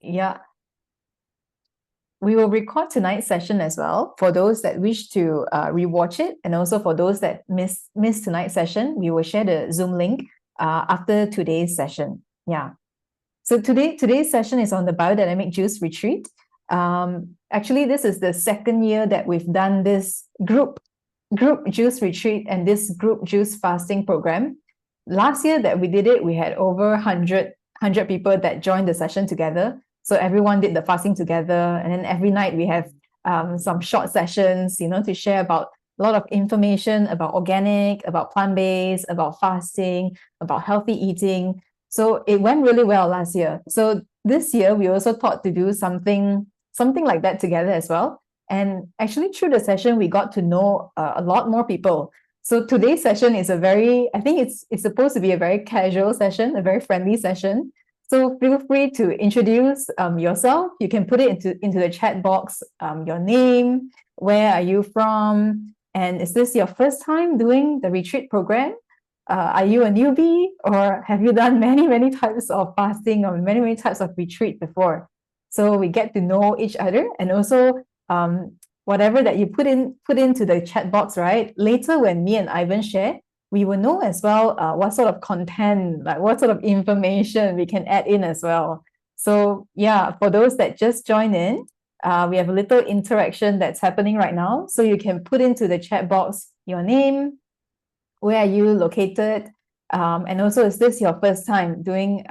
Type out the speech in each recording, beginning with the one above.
Yeah. We will record tonight's session as well. For those that wish to rewatch it, and also for those that miss tonight's session, we will share the Zoom link after today's session. Yeah. So today's session is on the Biodynamic Juice Retreat. Actually, this is the second year that we've done this group juice retreat and this group juice fasting program. Last year that we did it, we had over 100 people that joined the session together. So everyone did the fasting together, and then every night we have some short sessions, to share about a lot of information about organic, about plant-based, about fasting, about healthy eating. So it went really well last year. So this year we also thought to do something like that together as well. And actually through the session, we got to know a lot more people. So today's session is I think it's supposed to be a very casual session, a very friendly session. So feel free to introduce yourself. You can put it into the chat box, your name, where are you from, and is this your first time doing the retreat program? Are you a newbie, or have you done many types of fasting or many types of retreat before? So we get to know each other, and also whatever that you put into the chat box, right? Later when me and Ivan share, we will know as well what sort of content, like what sort of information we can add in as well. So yeah, for those that just join in, we have a little interaction that's happening right now. So you can put into the chat box your name, where are you located, and also is this your first time doing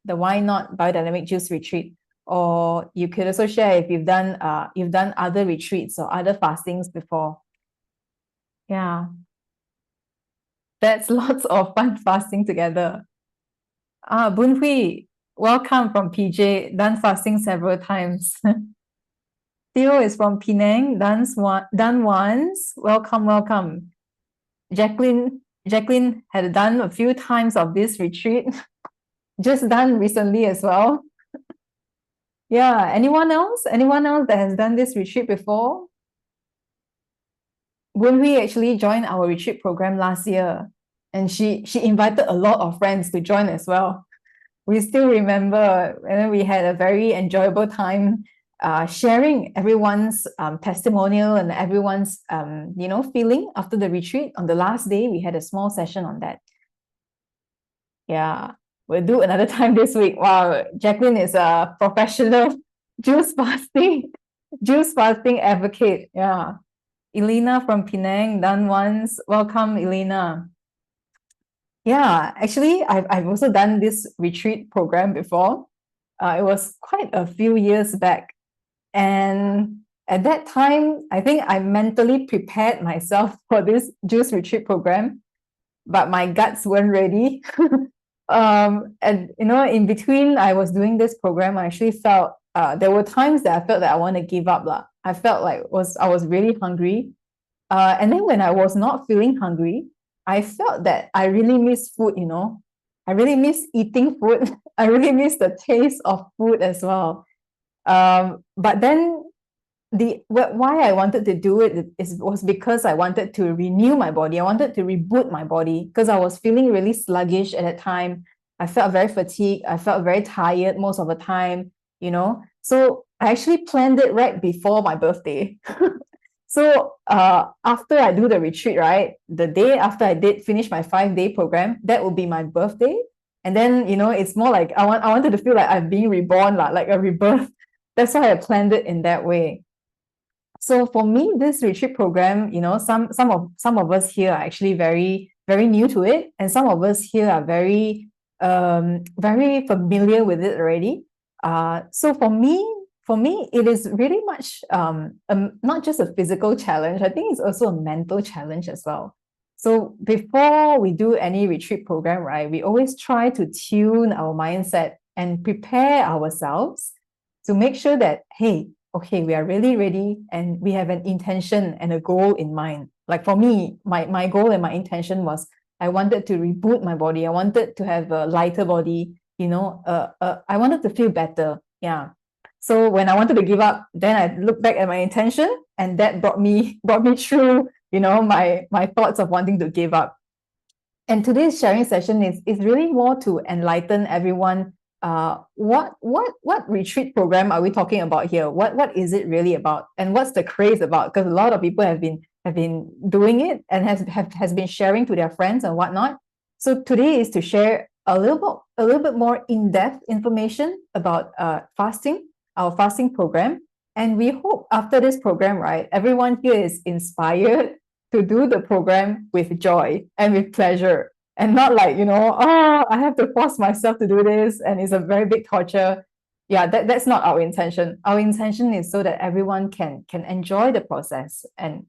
the Why Not Biodynamic Juice Retreat? Or you could also share if you've done other retreats or other fastings before. Yeah. That's lots of fun fasting together. Boon Hui, welcome from PJ, done fasting several times. Theo is from Penang, done once. Welcome. Jacqueline had done a few times of this retreat, just done recently as well. Yeah, anyone else that has done this retreat before? Boon Hui actually joined our retreat program last year, and she invited a lot of friends to join as well. We still remember, and we had a very enjoyable time sharing everyone's testimonial and everyone's feeling after the retreat. On the last day, we had a small session on that. Yeah, we'll do another time this week. Wow, Jacqueline is a professional juice fasting advocate. Yeah. Elena from Penang, done once. Welcome, Elena. Yeah, actually, I've also done this retreat program before. It was quite a few years back. And at that time, I think I mentally prepared myself for this juice retreat program, but my guts weren't ready. And in between I was doing this program, I actually felt there were times that I felt that I want to give up. I felt like I was really hungry. And then when I was not feeling hungry, I felt that I really miss food, I really miss eating food. I really miss the taste of food as well. But then why I wanted to do it was because I wanted to renew my body. I wanted to reboot my body because I was feeling really sluggish at that time. I felt very fatigued. I felt very tired most of the time, So I actually planned it right before my birthday. So after I do the retreat, right, the day after I did finish my 5-day program, that will be my birthday. And then, it's more like I wanted to feel like I'm being reborn, like a rebirth. That's why I planned it in that way. So for me, this retreat program, some of us here are actually very, very new to it, and some of us here are very, very familiar with it already. So for me, it is really much not just a physical challenge. I think it's also a mental challenge as well. So before we do any retreat program, right, we always try to tune our mindset and prepare ourselves to make sure that, hey, okay, we are really ready and we have an intention and a goal in mind. Like for me, my goal and my intention was I wanted to reboot my body. I wanted to have a lighter body, I wanted to feel better. Yeah. So when I wanted to give up, then I looked back at my intention, and that brought me through, my thoughts of wanting to give up. And today's sharing session is really more to enlighten everyone what retreat program are we talking about here? What is it really about, and what's the craze about? Because a lot of people have been doing it and has been sharing to their friends and whatnot. So today is to share a little bit more in-depth information about fasting, our fasting program. And we hope after this program, right, everyone here is inspired to do the program with joy and with pleasure, and not like, oh, I have to force myself to do this and it's a very big torture. Yeah, that's not our intention. Our intention is so that everyone can enjoy the process, and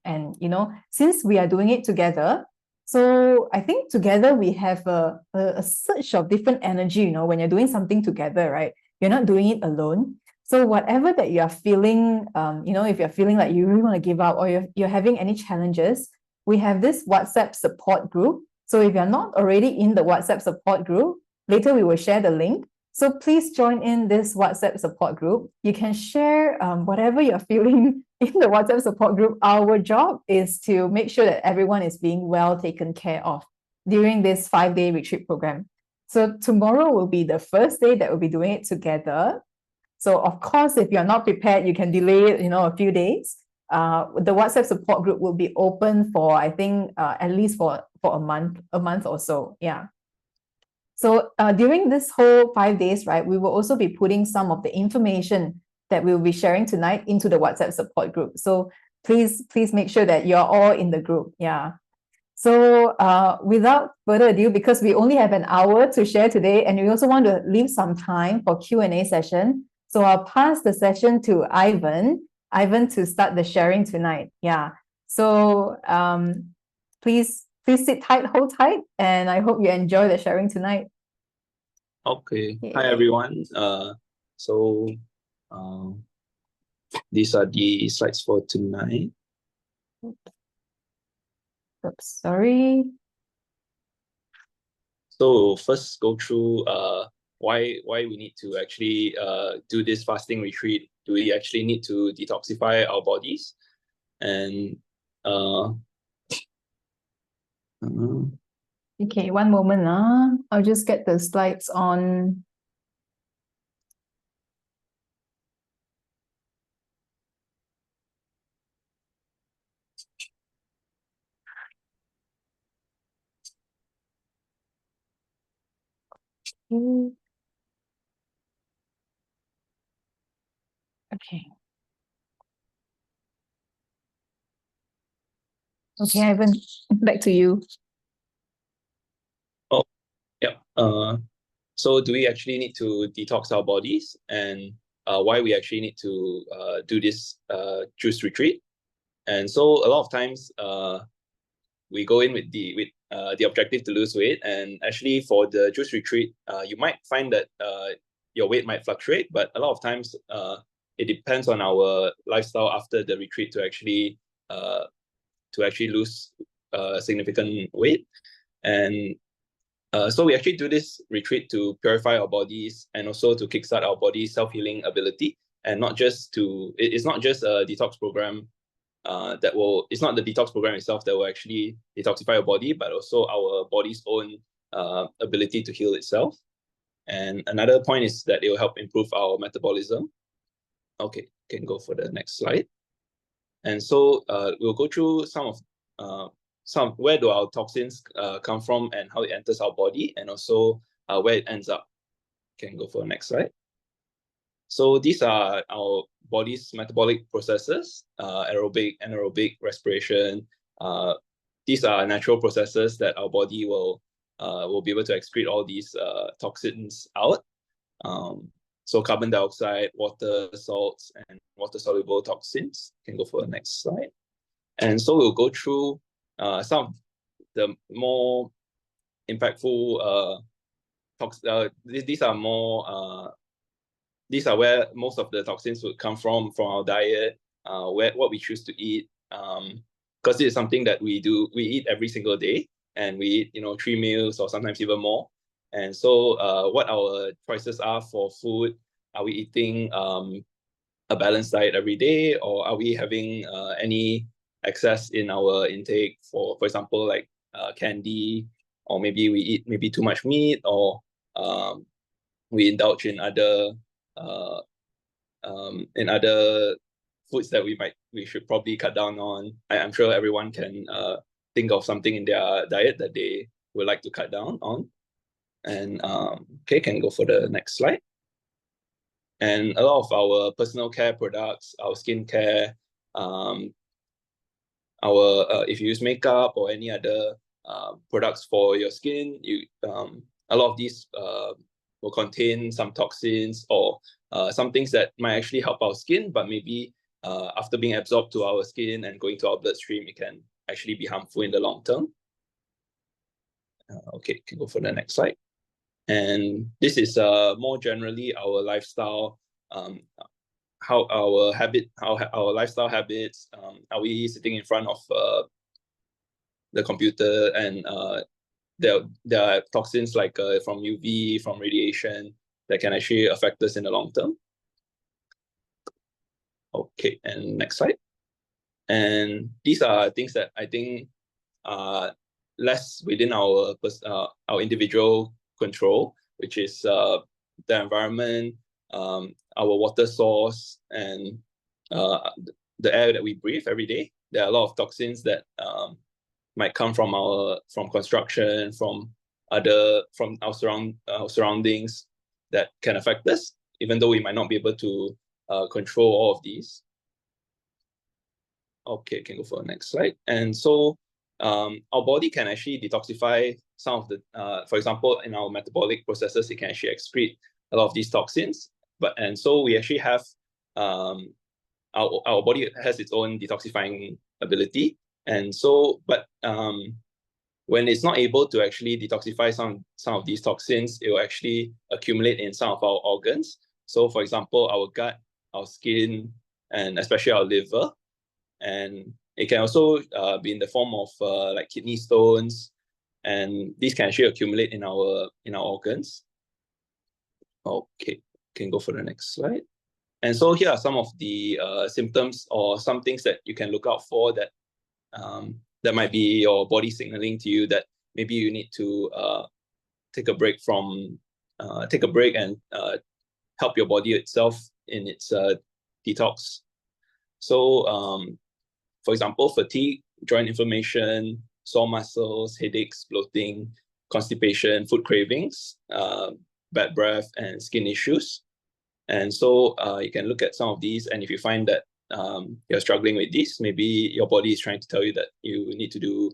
since we are doing it together, so I think together we have a surge of different energy, when you're doing something together, right? You're not doing it alone. So whatever that you are feeling, if you're feeling like you really want to give up, or you're having any challenges, we have this WhatsApp support group. So if you're not already in the WhatsApp support group, later we will share the link. So please join in this WhatsApp support group. You can share whatever you're feeling in the WhatsApp support group. Our job is to make sure that everyone is being well taken care of during this 5-day retreat program. So tomorrow will be the first day that we'll be doing it together. So of course, if you're not prepared, you can delay it, a few days. The WhatsApp support group will be open for, I think, at least for a month or so. Yeah. So during this whole 5 days, right, we will also be putting some of the information that we'll be sharing tonight into the WhatsApp support group. So please make sure that you're all in the group. Yeah. So without further ado, because we only have an hour to share today, and we also want to leave some time for Q&A session. So I'll pass the session to Ivan to start the sharing tonight. Yeah. So please sit tight, hold tight, and I hope you enjoy the sharing tonight. Okay. Hi everyone. So these are the slides for tonight. Oops, sorry. So first go through why we need to actually do this fasting retreat. Do we actually need to detoxify our bodies? And okay, one moment. I'll just get the slides on. Okay. Okay, Ivan, back to you. Oh, yeah. So do we actually need to detox our bodies, and why we actually need to do this juice retreat? And so a lot of times we go in with the objective to lose weight, and actually for the juice retreat, you might find that your weight might fluctuate, but a lot of times it depends on our lifestyle after the retreat to actually lose significant weight. And so we actually do this retreat to purify our bodies and also to kickstart our body's self-healing ability, and it's not just a detox program it's not the detox program itself that will actually detoxify our body, but also our body's own ability to heal itself. And another point is that it will help improve our metabolism. Okay, can go for the next slide. And so we'll go through some where do our toxins come from and how it enters our body, and also where it ends up. Can go for the next slide. So these are our body's metabolic processes, aerobic, anaerobic, respiration. These are natural processes that our body will be able to excrete all these toxins out. So carbon dioxide, water, salts, and water-soluble toxins. Can go for the next slide. And so we'll go through some of the more impactful these are where most of the toxins would come from our diet, what we choose to eat, because it is something that we eat every single day, and we eat 3 meals or sometimes even more. And so what our choices are for food. Are we eating a balanced diet every day, or are we having any excess in our intake, for example, like candy, or maybe we eat too much meat, or we indulge in other foods that we should probably cut down on. I'm sure everyone can think of something in their diet that they would like to cut down on. And okay, can go for the next slide. And a lot of our personal care products, our skincare, if you use makeup or any other products for your skin, a lot of these will contain some toxins or some things that might actually help our skin, but maybe after being absorbed to our skin and going to our bloodstream, it can actually be harmful in the long term. Okay, can go for the next slide. And this is more generally our lifestyle, how our lifestyle habits. Are we sitting in front of the computer, and there are toxins like from UV, from radiation, that can actually affect us in the long term. Okay, and next slide. And these are things that I think are less within our individual control, which is the environment, our water source, and the air that we breathe every day. There are a lot of toxins that might come from construction, from our surroundings that can affect us, even though we might not be able to control all of these. Okay, can go for the next slide. And so our body can actually detoxify some of the, for example, in our metabolic processes, it can actually excrete a lot of these toxins. And so we actually have, our body has its own detoxifying ability. And so, but when it's not able to actually detoxify some of these toxins, it will actually accumulate in some of our organs. So for example, our gut, our skin, and especially our liver. And it can also be in the form of like kidney stones, and these can actually accumulate in our organs. Okay, can go for the next slide. And so here are some of the symptoms or some things that you can look out for that that might be your body signaling to you that maybe you need to take a break and help your body itself in its detox. So for example, fatigue, joint inflammation, sore muscles, headaches, bloating, constipation, food cravings, bad breath, and skin issues. And so you can look at some of these, and if you find that you're struggling with this, maybe your body is trying to tell you that you need to do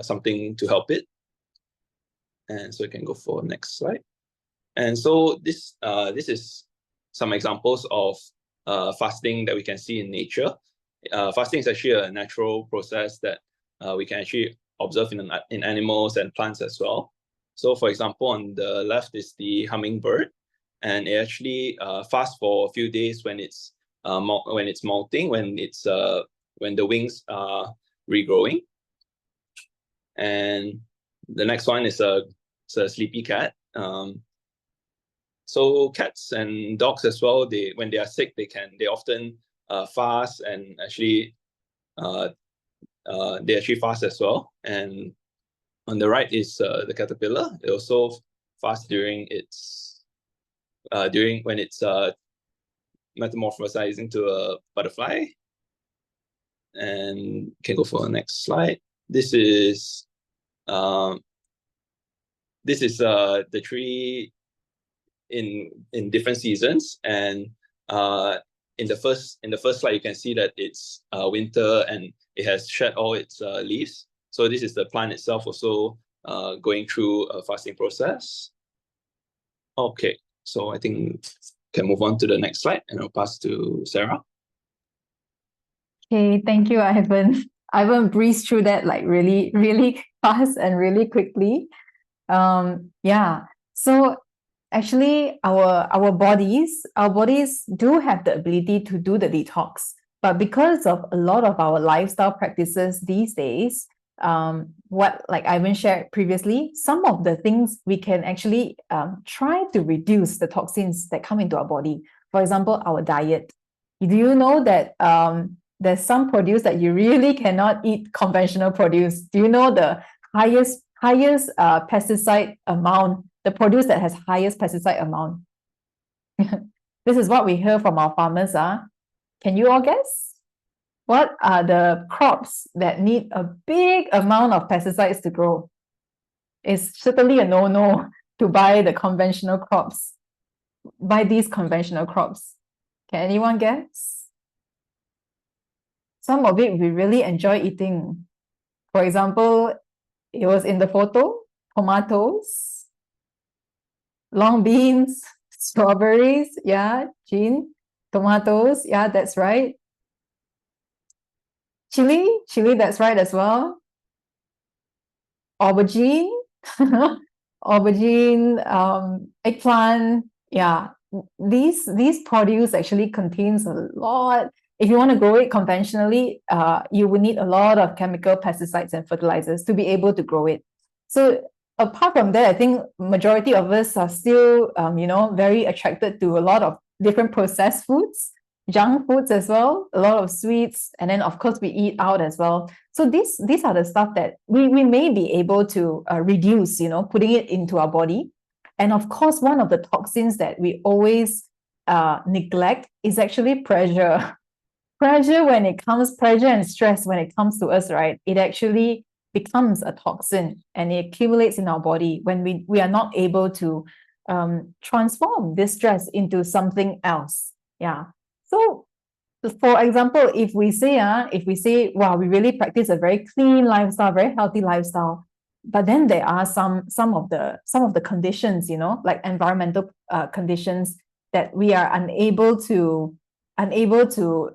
something to help it. And so you can go for the next slide. And so this is some examples of fasting that we can see in nature. Fasting is actually a natural process that we can actually observe in animals and plants as well. So for example, on the left is the hummingbird, and it actually fasts for a few days when it's molting, when the wings are regrowing. And the next one is a sleepy cat. So cats and dogs as well, when they are sick, they often fast, and actually they actually fast as well. And on the right is the caterpillar. It also fasts when it's metamorphosizing to a butterfly. And can go for the next slide. This is the tree in different seasons, and in the first slide you can see that it's winter and it has shed all its leaves. So this is the plant itself also going through a fasting process. Okay, so I think can move on to the next slide, and I'll pass to Sarah. Okay, thank you, Ivan. Ivan breezed through that like really, really fast and really quickly. Yeah. So actually, our bodies do have the ability to do the detox, but because of a lot of our lifestyle practices these days, what like Ivan shared previously, some of the things we can actually try to reduce the toxins that come into our body. For example, our diet. Do you know that there's some produce that you really cannot eat conventional produce? Do you know the highest pesticide amount the produce that has highest pesticide amount? This is what we hear from our farmers. Can you all guess? What are the crops that need a big amount of pesticides to grow? It's certainly a no-no to buy the conventional crops. Buy these conventional crops. Can anyone guess? Some of it we really enjoy eating. For example, it was in the photo, tomatoes, long beans, strawberries, yeah, Jean, tomatoes, yeah, that's right. Chili, that's right as well. Aubergine, eggplant, yeah. These produce actually contains a lot. If you want to grow it conventionally, you will need a lot of chemical pesticides and fertilizers to be able to grow it. So apart from that, I think majority of us are still, very attracted to a lot of different processed foods, junk foods as well, a lot of sweets, and then of course we eat out as well. So these are the stuff that we may be able to reduce, putting it into our body. And of course, one of the toxins that we always neglect is actually pressure. Pressure and stress when it comes to us, right? It actually becomes a toxin and it accumulates in our body when we are not able to transform this stress into something else. Yeah. So for example, if we say, wow, we really practice a very clean lifestyle, very healthy lifestyle, but then there are some of the conditions, like environmental conditions that we are unable to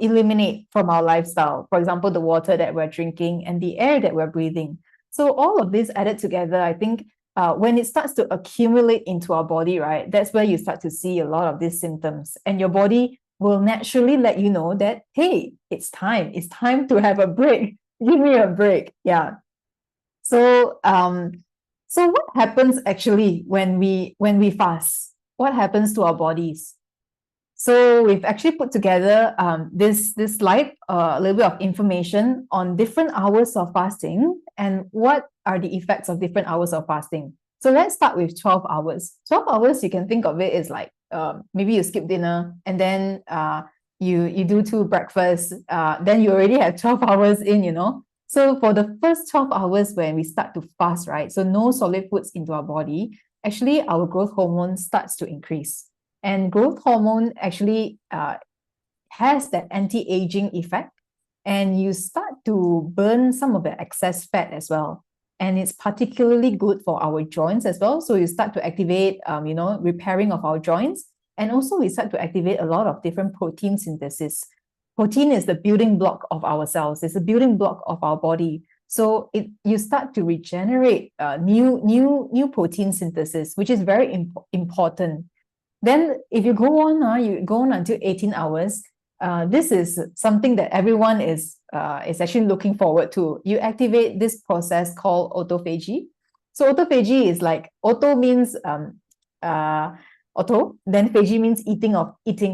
eliminate from our lifestyle. For example, the water that we're drinking and the air that we're breathing. So all of this added together, I think when it starts to accumulate into our body, right, that's where you start to see a lot of these symptoms, and your body will naturally let you know that, hey, it's time to have a break. Give me a break. Yeah. So what happens actually when we fast? What happens to our bodies? So we've actually put together this slide, a little bit of information on different hours of fasting and what are the effects of different hours of fasting. So let's start with 12 hours. 12 hours, you can think of it as like maybe you skip dinner and then you do 2 breakfasts, then you already have 12 hours in. So for the first 12 hours when we start to fast, right? So no solid foods into our body, actually our growth hormone starts to increase. And growth hormone actually has that anti-aging effect, and you start to burn some of the excess fat as well. And it's particularly good for our joints as well. So you start to activate, repairing of our joints. And also we start to activate a lot of different protein synthesis. Protein is the building block of our cells. It's the building block of our body. So you start to regenerate new protein synthesis, which is very important. Then if you go on until 18 hours, this is something that everyone is actually looking forward to. You activate this process called autophagy. So autophagy is like, auto means auto, then phagy means eating.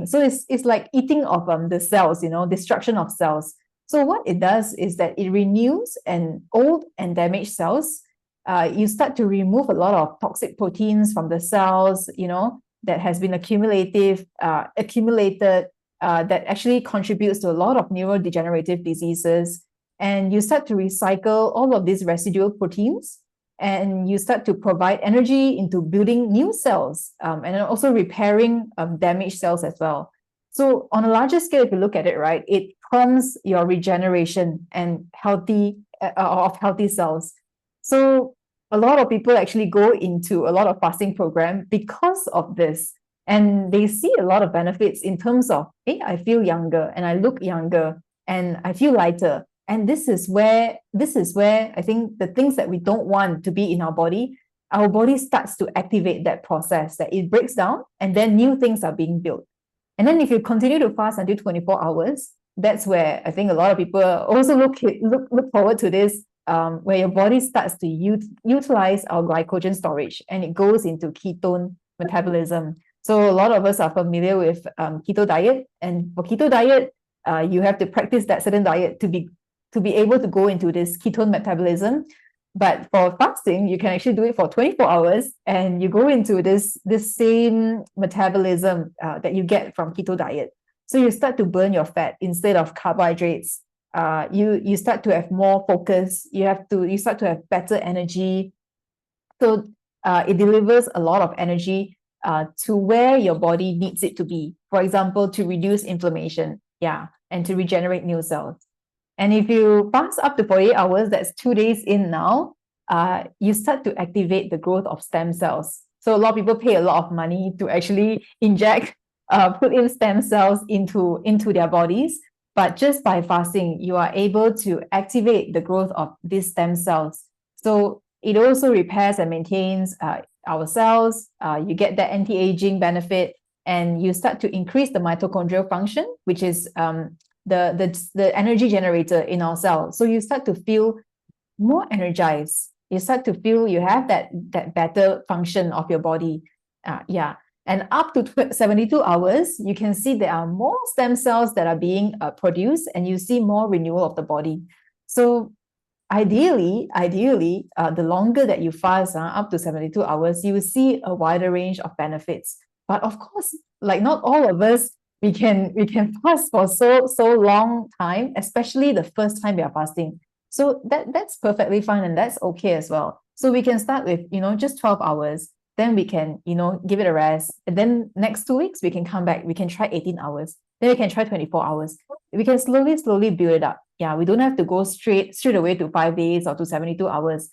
So it's like eating of the cells, destruction of cells. So what it does is that it renews old and damaged cells. You start to remove a lot of toxic proteins from the cells, that has been accumulated, that actually contributes to a lot of neurodegenerative diseases. And you start to recycle all of these residual proteins, and you start to provide energy into building new cells, and then also repairing damaged cells as well. So on a larger scale, if you look at it, right, it prompts your regeneration and healthy cells. So a lot of people actually go into a lot of fasting program because of this, and they see a lot of benefits in terms of, hey, I feel younger and I look younger and I feel lighter. And this is where I think the things that we don't want to be in our body starts to activate that process, that it breaks down and then new things are being built. And then if you continue to fast until 24 hours, that's where I think a lot of people also look forward to this, where your body starts to utilize our glycogen storage and it goes into ketone metabolism. So a lot of us are familiar with keto diet, and for keto diet, you have to practice that certain diet to be able to go into this ketone metabolism. But for fasting, you can actually do it for 24 hours and you go into this same metabolism that you get from keto diet. So you start to burn your fat instead of carbohydrates. You start to have more focus. You start to have better energy. So it delivers a lot of energy to where your body needs it to be. For example, to reduce inflammation, and to regenerate new cells. And if you fast up to 48 hours, that's 2 days in now, you start to activate the growth of stem cells. So a lot of people pay a lot of money to actually inject, put in stem cells into their bodies. But just by fasting, you are able to activate the growth of these stem cells. So it also repairs and maintains our cells. You get that anti-aging benefit, and you start to increase the mitochondrial function, which is the energy generator in our cells. So you start to feel more energized. You start to feel you have that better function of your body. And up to 72 hours, you can see there are more stem cells that are being produced, and you see more renewal of the body. So ideally, the longer that you fast, up to 72 hours, you will see a wider range of benefits. But of course, like not all of us, we can fast for so long time, especially the first time we are fasting. So that's perfectly fine, and that's okay as well. So we can start with, just 12 hours. Then we can, give it a rest. And then next 2 weeks, we can come back. We can try 18 hours. Then we can try 24 hours. We can slowly build it up. Yeah, we don't have to go straight away to 5 days or to 72 hours.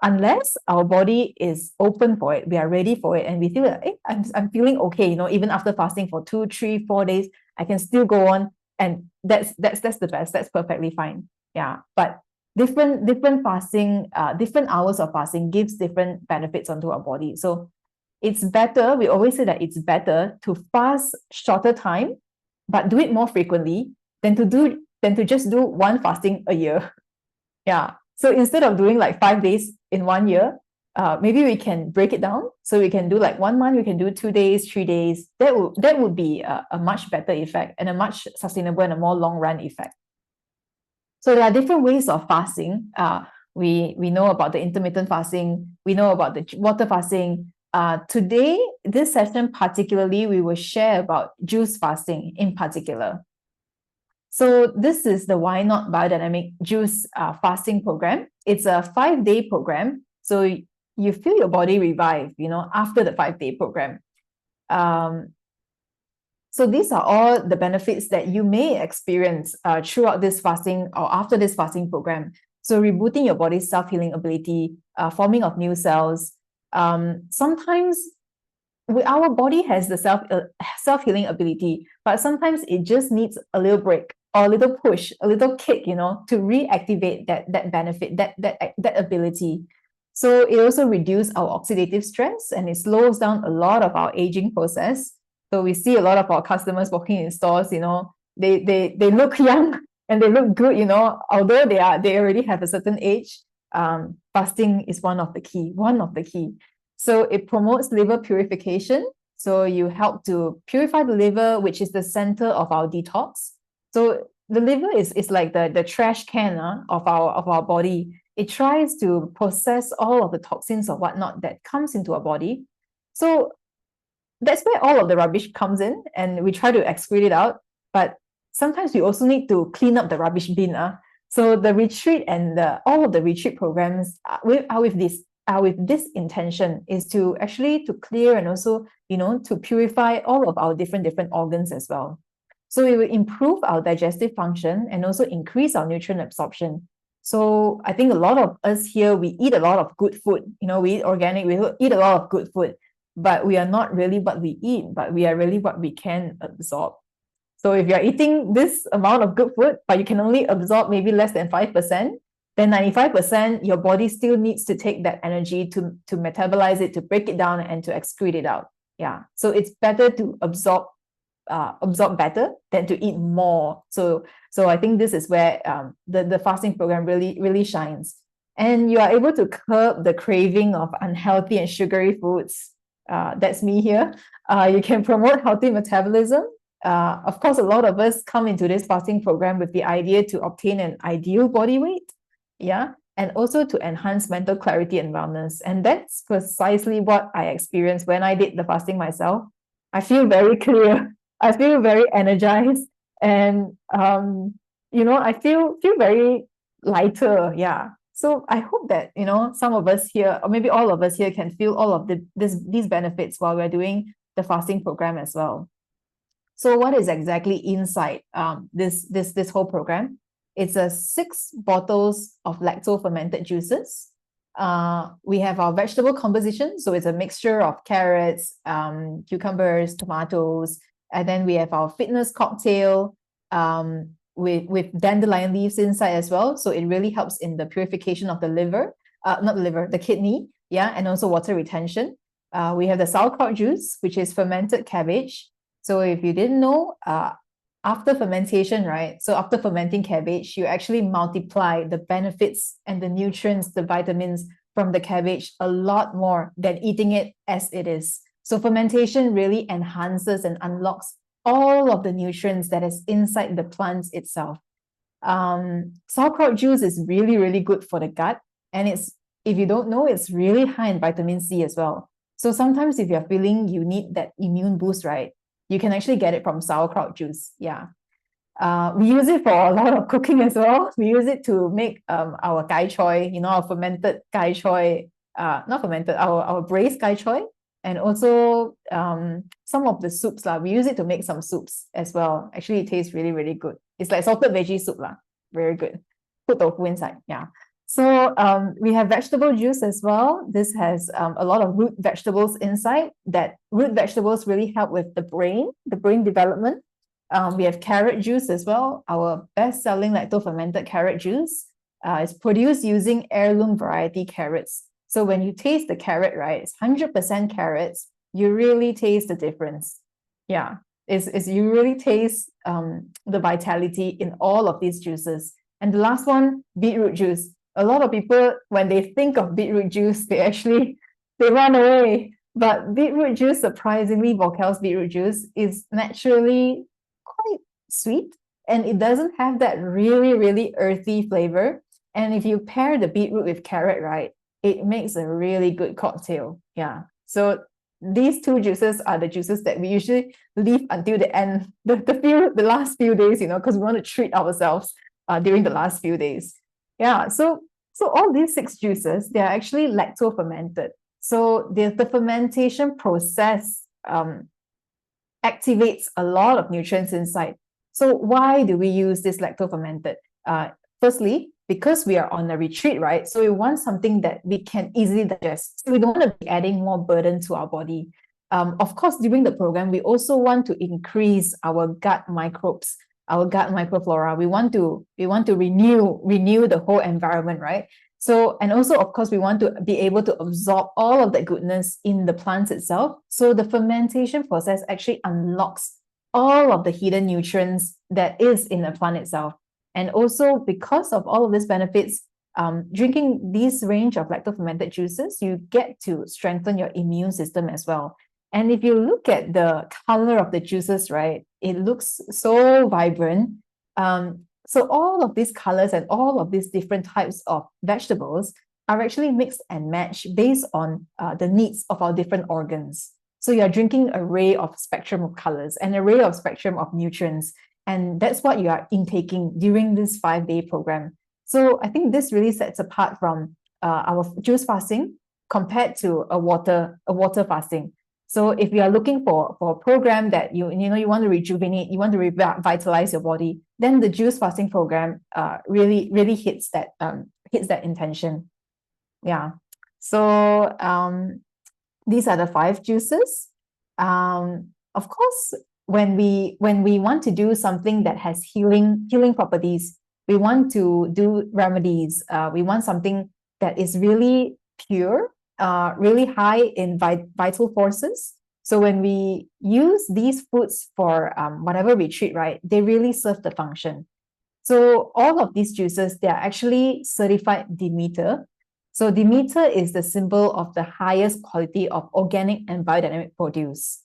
Unless our body is open for it, we are ready for it, and we feel like, hey, I'm feeling okay, even after fasting for 2, 3, 4 days, I can still go on, and that's the best. That's perfectly fine. Yeah, but different fasting, different hours of fasting gives different benefits onto our body. So it's better. We always say that it's better to fast shorter time, but do it more frequently than to just do one fasting a year. Yeah. So instead of doing like 5 days in 1 year, maybe we can break it down. So we can do like 1 month, we can do 2 days, 3 days. That would be a much better effect, and a much sustainable and a more long run effect. So there are different ways of fasting. We know about the intermittent fasting. We know about the water fasting. Today, this session particularly, we will share about juice fasting in particular. So this is the Why Not Biodynamic Juice fasting program. It's a 5-day program. So you feel your body revive, after the 5-day program. So these are all the benefits that you may experience throughout this fasting or after this fasting program. So rebooting your body's self-healing ability, forming of new cells. Sometimes our body has the self-healing ability, but sometimes it just needs a little break or a little push, a little kick, to reactivate that benefit, that ability. So it also reduces our oxidative stress, and it slows down a lot of our aging process. So we see a lot of our customers walking in stores, they look young and they look good, although they already have a certain age. Fasting is one of the key. So it promotes liver purification. So you help to purify the liver, which is the center of our detox. So the liver is like the trash can of our body. It tries to process all of the toxins or whatnot that comes into our body. So that's where all of the rubbish comes in, and we try to excrete it out. But sometimes we also need to clean up the rubbish bin. So the retreat and all of the retreat programs are with this intention, is to actually to clear and also to purify all of our different organs as well. So it will improve our digestive function and also increase our nutrient absorption. So I think a lot of us here, we eat a lot of good food. We eat organic, we eat a lot of good food, but we are not really what we eat, but we are really what we can absorb. So if you're eating this amount of good food, but you can only absorb maybe less than 5%, then 95%, your body still needs to take that energy to metabolize it, to break it down, and to excrete it out. Yeah. So it's better to absorb better than to eat more. So I think this is where the fasting program really shines. And you are able to curb the craving of unhealthy and sugary foods. That's me here. You can promote healthy metabolism. Of course, a lot of us come into this fasting program with the idea to obtain an ideal body weight. Yeah. and also to enhance mental clarity and wellness. And that's precisely what I experienced when I did the fasting myself. I feel very clear. I feel very energized, and I feel very lighter. Yeah. So I hope that some of us here, or maybe all of us here, can feel all of these benefits while we're doing the fasting program as well. So what is exactly inside this whole program? It's 6 bottles of lacto-fermented juices. We have our vegetable composition, so it's a mixture of carrots, cucumbers, tomatoes, and then we have our fitness cocktail with dandelion leaves inside as well. So it really helps in the purification of the liver, not the liver, the kidney, yeah, and also water retention. We have the sauerkraut juice, which is fermented cabbage. So if you didn't know, after fermentation, right? So after fermenting cabbage, you actually multiply the benefits and the nutrients, the vitamins from the cabbage a lot more than eating it as it is. So fermentation really enhances and unlocks all of the nutrients that is inside the plants itself. Sauerkraut juice is really, really good for the gut. And if you don't know, it's really high in vitamin C as well. So sometimes if you're feeling you need that immune boost, right? You can actually get it from sauerkraut juice. Yeah. We use it for a lot of cooking as well. We use it to make our gai choy, our fermented gai choy, not fermented, our braised gai choy, and also some of the soups. We use it to make some soups as well. Actually, it tastes really, really good. It's like salted veggie soup. Very good. Put tofu inside. Yeah. So we have vegetable juice as well. This has a lot of root vegetables inside. That root vegetables really help with the brain development. We have carrot juice as well. Our best-selling lacto-fermented carrot juice is produced using heirloom variety carrots. So when you taste the carrot, right, it's 100% carrots. You really taste the difference. Yeah, you really taste the vitality in all of these juices. And the last one, beetroot juice. A lot of people, when they think of beetroot juice, they run away. But beetroot juice, surprisingly, Vocal's beetroot juice is naturally quite sweet, and it doesn't have that really, really earthy flavor. And if you pair the beetroot with carrot, right, it makes a really good cocktail. Yeah. So these 2 juices are the juices that we usually leave until the end, the last few days, because we want to treat ourselves during the last few days. Yeah, so all these 6 juices, they are actually lacto-fermented. So the fermentation process activates a lot of nutrients inside. So why do we use this lacto-fermented? Firstly, because we are on a retreat, right? So we want something that we can easily digest. So we don't want to be adding more burden to our body. Of course, during the program, we also want to increase our gut microbes, our gut microflora. We want to renew the whole environment, right? So, and also, of course, we want to be able to absorb all of that goodness in the plants itself. So the fermentation process actually unlocks all of the hidden nutrients that is in the plant itself. And also, because of all of these benefits, drinking this range of lacto-fermented juices, you get to strengthen your immune system as well. And if you look at the color of the juices, right, it looks so vibrant. So all of these colors and all of these different types of vegetables are actually mixed and matched based on the needs of our different organs. So you're drinking an array of spectrum of colors, an array of spectrum of nutrients, and that's what you are intaking during this 5-day program. So I think this really sets apart from our juice fasting compared to a water fasting. So if you are looking for a program that you want to rejuvenate, you want to revitalize your body, then the juice fasting program really hits that intention. Yeah. So these are the 5 juices. Of course, when we want to do something that has healing properties, we want to do remedies. We want something that is really pure, really high in vital forces. So when we use these foods for whatever retreat, right, they really serve the function. So all of these juices, they are actually certified Demeter. So Demeter is the symbol of the highest quality of organic and biodynamic produce.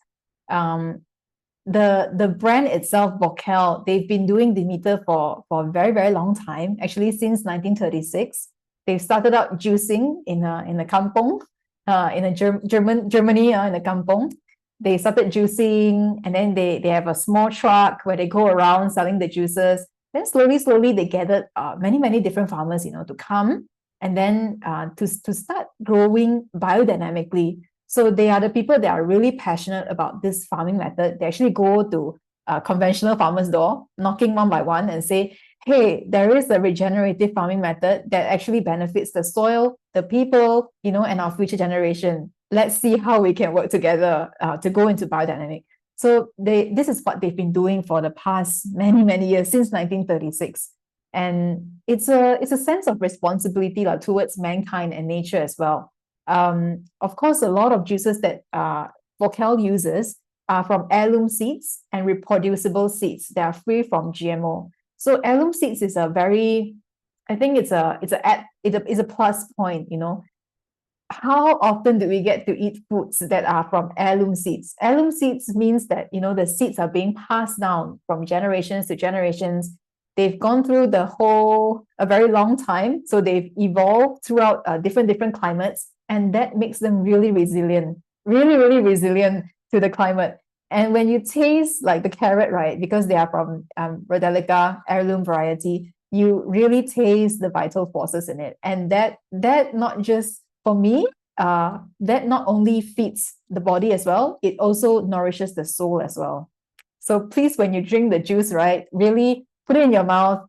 The brand itself, Vocal, they've been doing Demeter for a very, very long time, actually since 1936. They've started out juicing in a kampong, in a Germany, in a kampong. They started juicing, and then they have a small truck where they go around selling the juices. Then slowly they gathered many different farmers, to come and then to start growing biodynamically. So they are the people that are really passionate about this farming method. They actually go to conventional farmers' door, knocking one by one, and say, hey, there is a regenerative farming method that actually benefits the soil, the people, and our future generation. Let's see how we can work together to go into biodynamic. So this is what they've been doing for the past many years, since 1936. And it's a sense of responsibility towards mankind and nature as well. Of course, a lot of juices that Vocal uses are from heirloom seeds and reproducible seeds that are free from GMO. So heirloom seeds is a very, I think it's a plus point, How often do we get to eat foods that are from heirloom seeds? Heirloom seeds means that, the seeds are being passed down from generations to generations. They've gone through a very long time. So they've evolved throughout different climates, and that makes them really resilient, really resilient to the climate. And when you taste like the carrot, right, because they are from Rodelica heirloom variety, you really taste the vital forces in it. And that not just, for me, that not only feeds the body as well, it also nourishes the soul as well. So please, when you drink the juice, right, really put it in your mouth,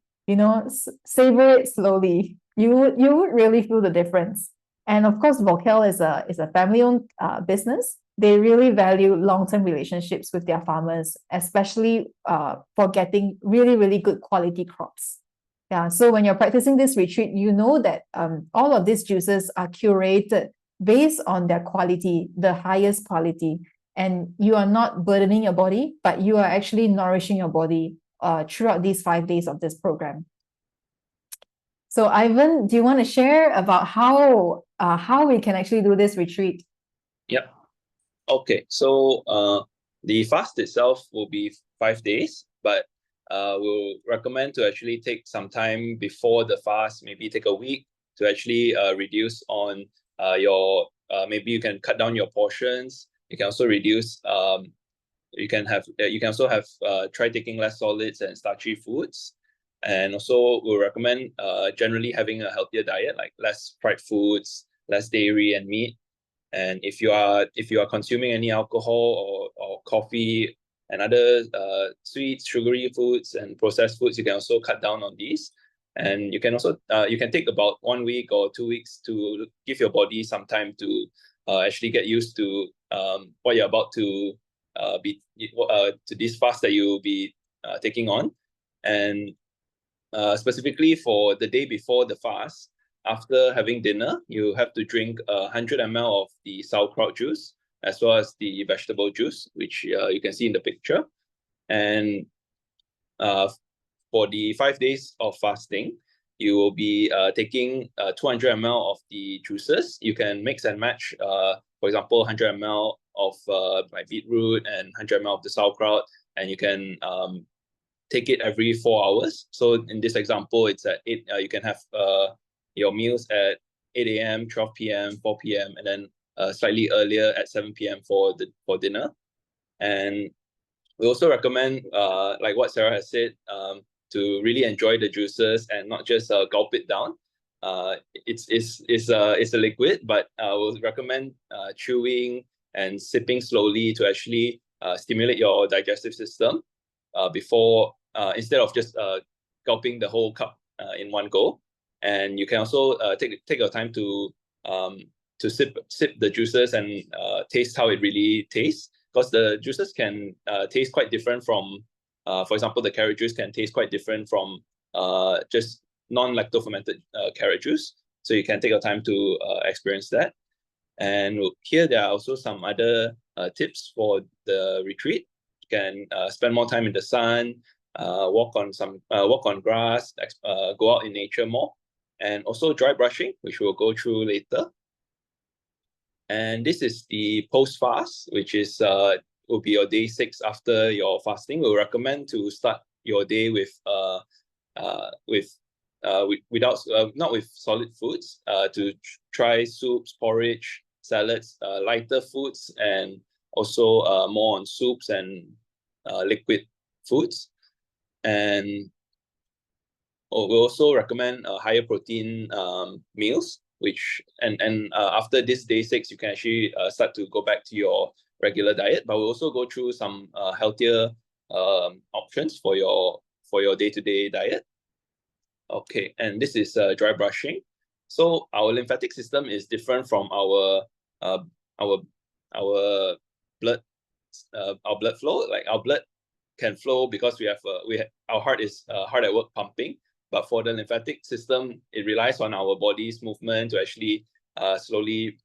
savor it slowly. You would really feel the difference. And of course, Vocal is a family-owned business. They really value long-term relationships with their farmers, especially for getting really good quality crops. Yeah, so when you're practicing this retreat, you know that all of these juices are curated based on their quality, the highest quality. And you are not burdening your body, but you are actually nourishing your body throughout these 5 days of this program. So Ivan, do you want to share about how we can actually do this retreat? Yep. Okay, so the fast itself will be 5 days, but we'll recommend to actually take some time before the fast, maybe take a week to actually reduce on maybe you can cut down your portions. You can also reduce, you can also have try taking less solids and starchy foods. And also we'll recommend generally having a healthier diet, like less fried foods, less dairy and meat. And if you are consuming any alcohol or coffee and other sweets, sugary foods and processed foods, you can also cut down on these. And you can also you can take about 1 week or 2 weeks to give your body some time to actually get used to what you're about to to this fast that you will be taking on. And specifically for the day before the fast, after having dinner, you have to drink 100 ml of the sauerkraut juice, as well as the vegetable juice, which you can see in the picture. And for the 5 days of fasting, you will be taking 200 ml of the juices. You can mix and match, for example, 100 ml of my beetroot and 100 ml of the sauerkraut, and you can take it every 4 hours. So in this example, it's at 8. You can have your meals at 8 a.m., 12 p.m., 4 p.m., and then slightly earlier at 7 p.m. for dinner. And we also recommend, like what Sarah has said, to really enjoy the juices and not just gulp it down. It's a liquid, but we'll recommend chewing and sipping slowly to actually stimulate your digestive system before instead of just gulping the whole cup in one go. And you can also take your time to sip the juices and taste how it really tastes, because the juices can taste quite different from, for example, the carrot juice can taste quite different from just non-lacto fermented carrot juice. So you can take your time to experience that. And here there are also some other tips for the retreat. You can spend more time in the sun, walk on grass, go out in nature more, and also dry brushing, which we'll go through later. And this is the post-fast, which is will be your day 6 after your fasting. We'll recommend to start your day with not with solid foods, to try soups, porridge, salads, lighter foods, and also more on soups and liquid foods. And we also recommend higher protein meals, which after this day 6, you can actually start to go back to your regular diet. But we'll also go through some healthier options for your day-to-day diet. Okay, and this is dry brushing. So our lymphatic system is different from our blood flow. Like our blood can flow because our heart is hard at work pumping. But for the lymphatic system, it relies on our body's movement to actually slowly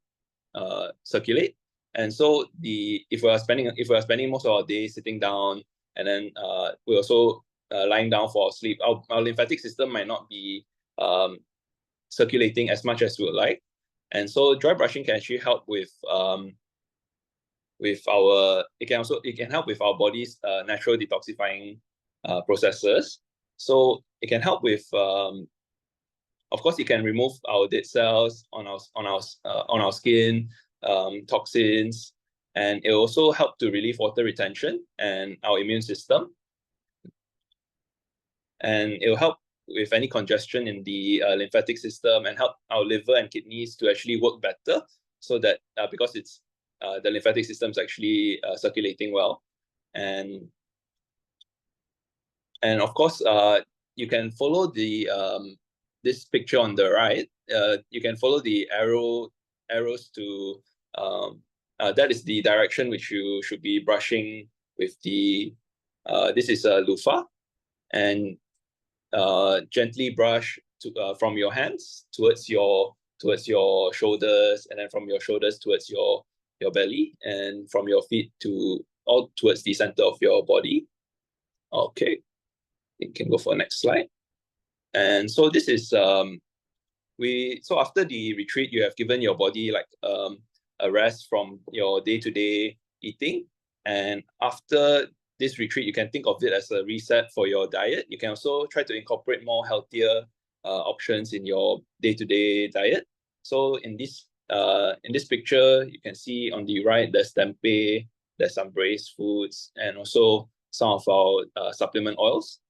circulate. And so if we are spending most of our day sitting down, and then we also lying down for our sleep, our lymphatic system might not be circulating as much as we would like. And so dry brushing can actually help with it can help with our body's natural detoxifying processes. So it can help with of course, it can remove our dead cells on our skin, toxins, and it will also help to relieve water retention and our immune system. And it will help with any congestion in the lymphatic system and help our liver and kidneys to actually work better, so that because it's the lymphatic system is actually circulating well. And of course, you can follow the this picture on the right. You can follow the arrows to that is the direction which you should be brushing with the this is a loofah, and gently brush from your hands towards your shoulders, and then from your shoulders towards your belly, and from your feet towards the center of your body. Okay, you can go for the next slide. And so this is so after the retreat, you have given your body like a rest from your day-to-day eating, and after this retreat, you can think of it as a reset for your diet. You can also try to incorporate more healthier options in your day-to-day diet. So in this picture, you can see on the right, there's tempeh, there's some braised foods, and also some of our supplement oils.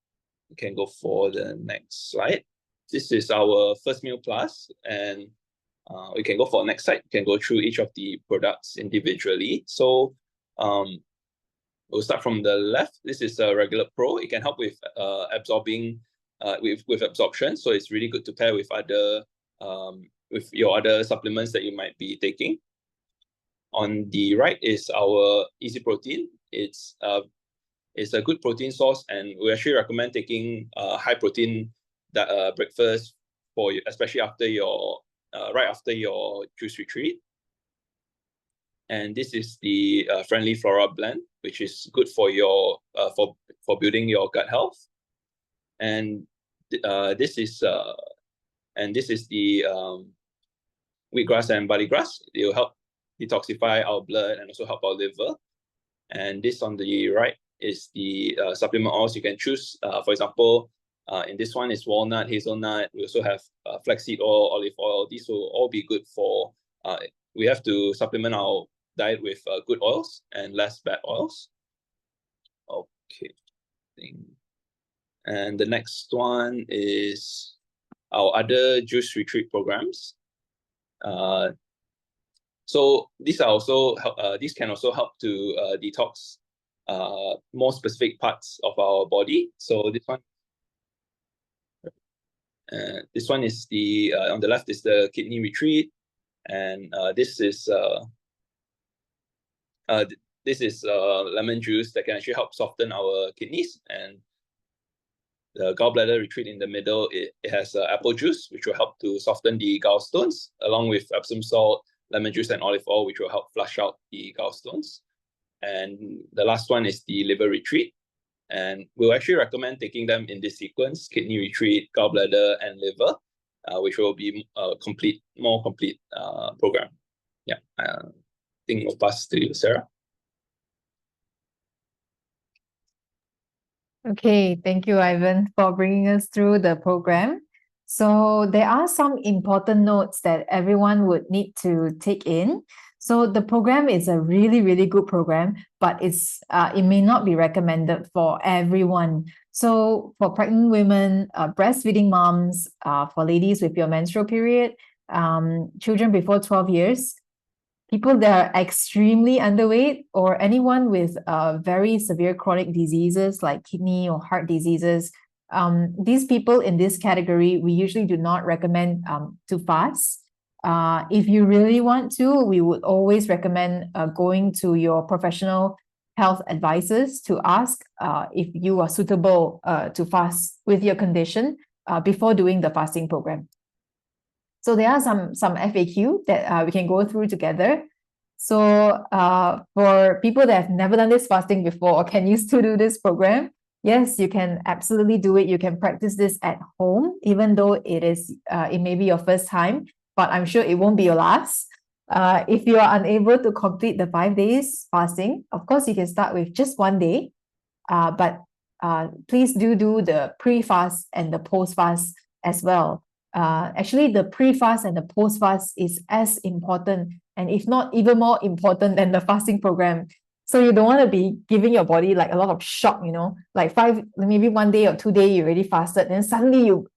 You can go for the next slide. This is our first meal plus, and we can go for the next slide. You can go through each of the products individually. So we'll start from the left. This is a regular pro. It can help with absorbing with absorption. So it's really good to pair with with your other supplements that you might be taking. On the right is our easy protein. It's a good protein source, and we actually recommend taking high protein breakfast for you, especially after right after your juice retreat. And this is the Friendly Flora blend, which is good for your for building your gut health. And this is the wheatgrass and barley grass. It will help detoxify our blood and also help our liver. And this on the right is the supplement oils you can choose. For example, in this one is walnut, hazelnut. We also have flaxseed oil, olive oil. These will all be good for. We have to supplement our diet with good oils and less bad oils. Okay. And the next one is our other juice retreat programs. So these can also help to detox more specific parts of our body. So this one is the on the left is the kidney retreat, and this is lemon juice that can actually help soften our kidneys. And the gallbladder retreat in the middle, it has apple juice, which will help to soften the gallstones, along with Epsom salt, lemon juice, and olive oil, which will help flush out the gallstones. And the last one is the liver retreat. And we'll actually recommend taking them in this sequence: kidney retreat, gallbladder, and liver, which will be a more complete program. Yeah, I think we'll pass to you, Sarah. Okay, thank you, Ivan, for bringing us through the program. So there are some important notes that everyone would need to take in. So the program is a really, really good program, but it may not be recommended for everyone. So for pregnant women, breastfeeding moms, for ladies with your menstrual period, children before 12 years, people that are extremely underweight, or anyone with very severe chronic diseases like kidney or heart diseases, these people in this category, we usually do not recommend to fast. If you really want to, we would always recommend going to your professional health advisors to ask if you are suitable to fast with your condition before doing the fasting program. So there are some FAQ that we can go through together. So for people that have never done this fasting before, can you still do this program? Yes, you can absolutely do it. You can practice this at home, even though it may be your first time, but I'm sure it won't be your last. If you are unable to complete the 5 days fasting, of course, you can start with just 1 day, but please do the pre-fast and the post-fast as well. Actually, the pre-fast and the post-fast is as important, and if not even more important than the fasting program. So you don't want to be giving your body like a lot of shock, like maybe 1 day or 2 days you already fasted, then suddenly you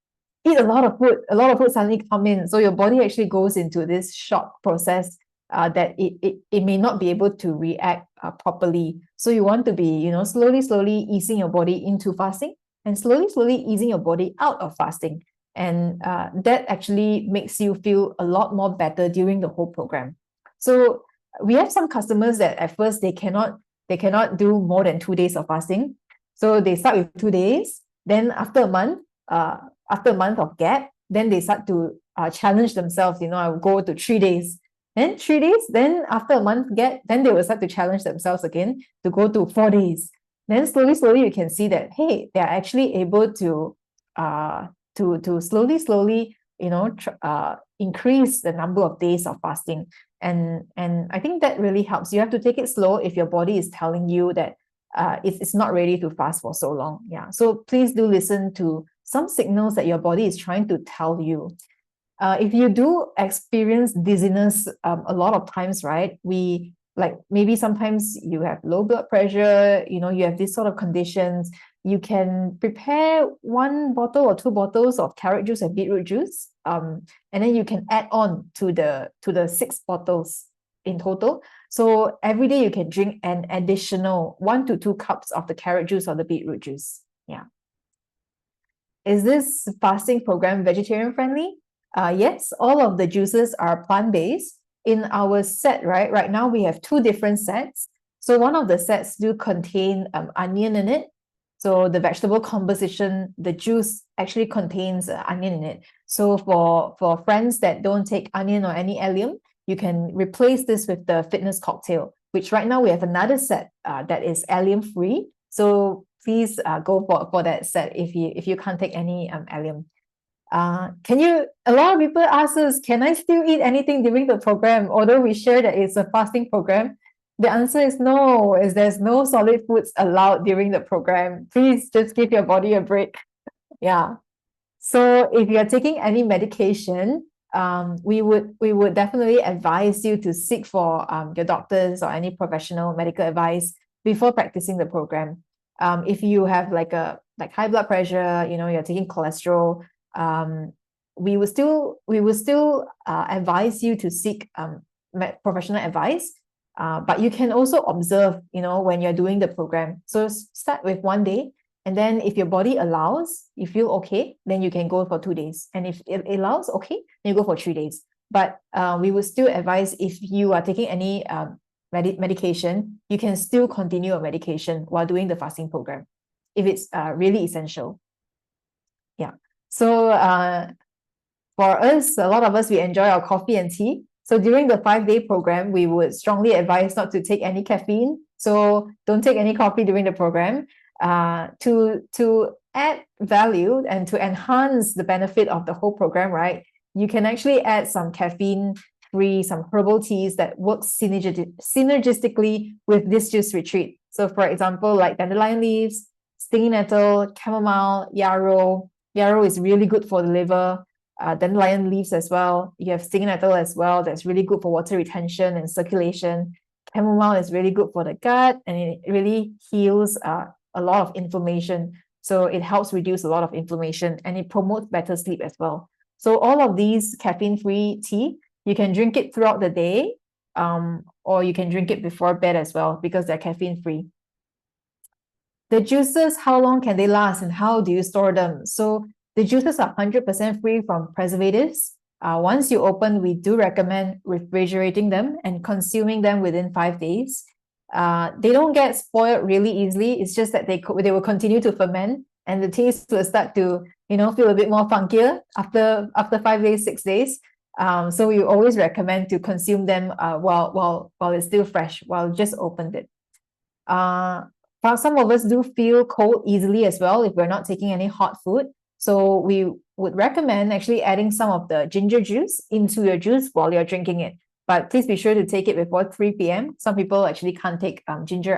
eat a lot of food suddenly come in. So your body actually goes into this shock process that it may not be able to react properly. So you want to be, slowly easing your body into fasting and slowly easing your body out of fasting. And that actually makes you feel a lot more better during the whole program. So we have some customers that at first they cannot do more than 2 days of fasting. So they start with 2 days. Then after a month of gap, then they start to challenge themselves. I will go to 3 days. Then 3 days. Then after a month gap, then they will start to challenge themselves again to go to 4 days. Then slowly you can see that, hey, they are actually able to slowly increase the number of days of fasting. And I think that really helps. You have to take it slow if your body is telling you that it's not ready to fast for so long. Yeah. So please do listen to some signals that your body is trying to tell you. If you do experience dizziness a lot of times, right? Maybe sometimes you have low blood pressure, you have this sort of conditions. You can prepare 1 bottle or 2 bottles of carrot juice and beetroot juice, and then you can add on to the 6 bottles in total. So every day you can drink an additional 1 to 2 cups of the carrot juice or the beetroot juice. Yeah. Is this fasting program vegetarian friendly? Yes, all of the juices are plant-based. In our set, right now we have 2 different sets. So one of the sets do contain onion in it. So the vegetable composition, the juice actually contains onion in it. So for friends that don't take onion or any allium, you can replace this with the fitness cocktail, which right now we have another set that is allium free. So please go for that set if you can't take any allium. A lot of people ask us, can I still eat anything during the program? Although we share that it's a fasting program, the answer is no, as there's no solid foods allowed during the program. Please just give your body a break. Yeah. So if you're taking any medication, we would definitely advise you to seek for your doctors or any professional medical advice before practicing the program. If you have like high blood pressure, you're taking cholesterol, we will still advise you to seek professional advice. But you can also observe, when you're doing the program. So start with 1 day, and then if your body allows, you feel okay, then you can go for 2 days. And if it allows, okay, then you go for 3 days. But we would still advise, if you are taking any medication, you can still continue your medication while doing the fasting program, if it's really essential. Yeah. So for us, a lot of us, we enjoy our coffee and tea. So during the 5-day program, we would strongly advise not to take any caffeine. So don't take any coffee during the program. To add value and to enhance the benefit of the whole program, right? You can actually add some caffeine-free, some herbal teas that work synergistically with this juice retreat. So for example, like dandelion leaves, stinging nettle, chamomile, yarrow, Yarrow is really good for the liver. Dandelion leaves as well. You have stinging nettle as well. That's really good for water retention and circulation. Chamomile is really good for the gut, and it really heals a lot of inflammation. So it helps reduce a lot of inflammation, and it promotes better sleep as well. So all of these caffeine-free tea, you can drink it throughout the day, or you can drink it before bed as well, because they're caffeine-free. The juices, how long can they last, and how do you store them? So the juices are 100% free from preservatives. Once you open, we do recommend refrigerating them and consuming them within 5 days. They don't get spoiled really easily. It's just that they will continue to ferment, and the taste will start to feel a bit more funkier after 5 days, 6 days. So we always recommend to consume them while it's still fresh, while just opened it. Some of us do feel cold easily as well if we're not taking any hot food. So we would recommend actually adding some of the ginger juice into your juice while you're drinking it. But please be sure to take it before 3 p.m. Some people actually can't take ginger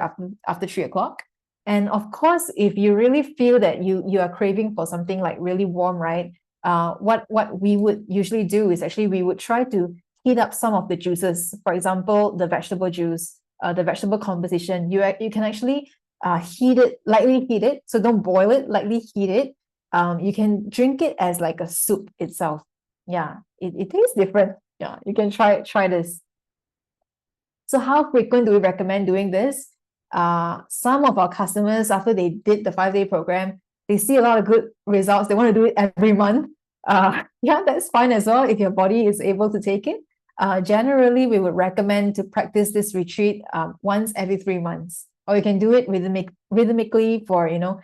after 3 o'clock. And of course, if you really feel that you are craving for something like really warm, right? What we would usually do is actually we would try to heat up some of the juices. For example, the vegetable juice, the vegetable composition. You can actually lightly heat it. So don't boil it, lightly heat it. You can drink it as like a soup itself. Yeah, it tastes different. Yeah, you can try this. So how frequent do we recommend doing this? Some of our customers, after they did the 5-day program, they see a lot of good results. They want to do it every month. Yeah, that's fine as well if your body is able to take it. Generally, we would recommend to practice this retreat once every 3 months, or you can do it rhythmically for 2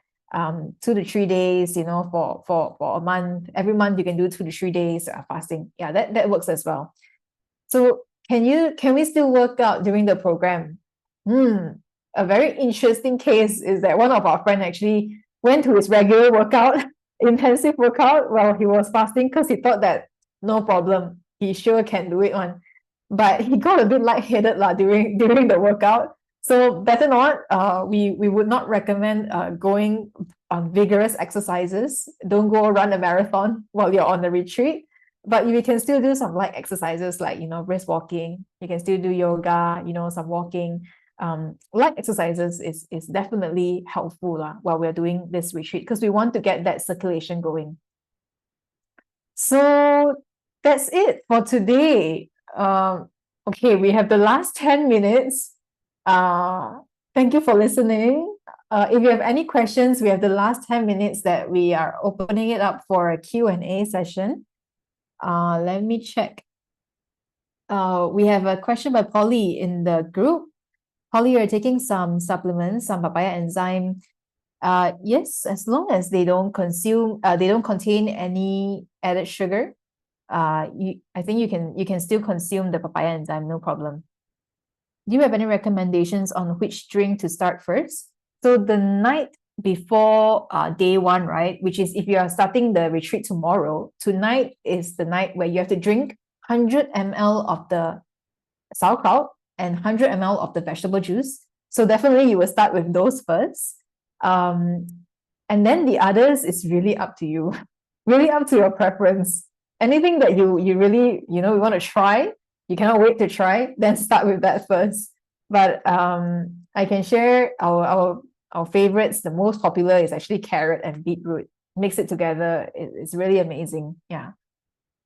to 3 days. For a month. Every month you can do 2 to 3 days fasting. Yeah, that works as well. So can we still work out during the program? A very interesting case is that one of our friends actually went to his regular workout, intensive workout, while he was fasting, because he thought that no problem, he sure can do it on. But he got a bit lightheaded during the workout. So better not. We would not recommend going on vigorous exercises. Don't go run a marathon while you're on the retreat. But you can still do some light exercises like brisk walking. You can still do yoga, some walking. Light exercises is definitely helpful while we're doing this retreat, because we want to get that circulation going. So that's it for today. Okay, we have the last 10 minutes. Thank you for listening. If you have any questions, we have the last 10 minutes that we are opening it up for a Q&A session. Let me check. We have a question by Polly in the group. Polly, you're taking some supplements, some papaya enzyme. Yes, as long as they don't contain any added sugar. I think you can still consume the papaya enzyme, no problem. Do you have any recommendations on which drink to start first? So the night before day 1, right, which is if you are starting the retreat tomorrow, tonight is the night where you have to drink 100 ml of the sauerkraut and 100 ml of the vegetable juice. So definitely you will start with those first. And then the others is really up to you, really up to your preference. Anything that you really, you want to try, you cannot wait to try, then start with that first. But I can share our favorites. The most popular is actually carrot and beetroot. Mix it together. It's really amazing. Yeah.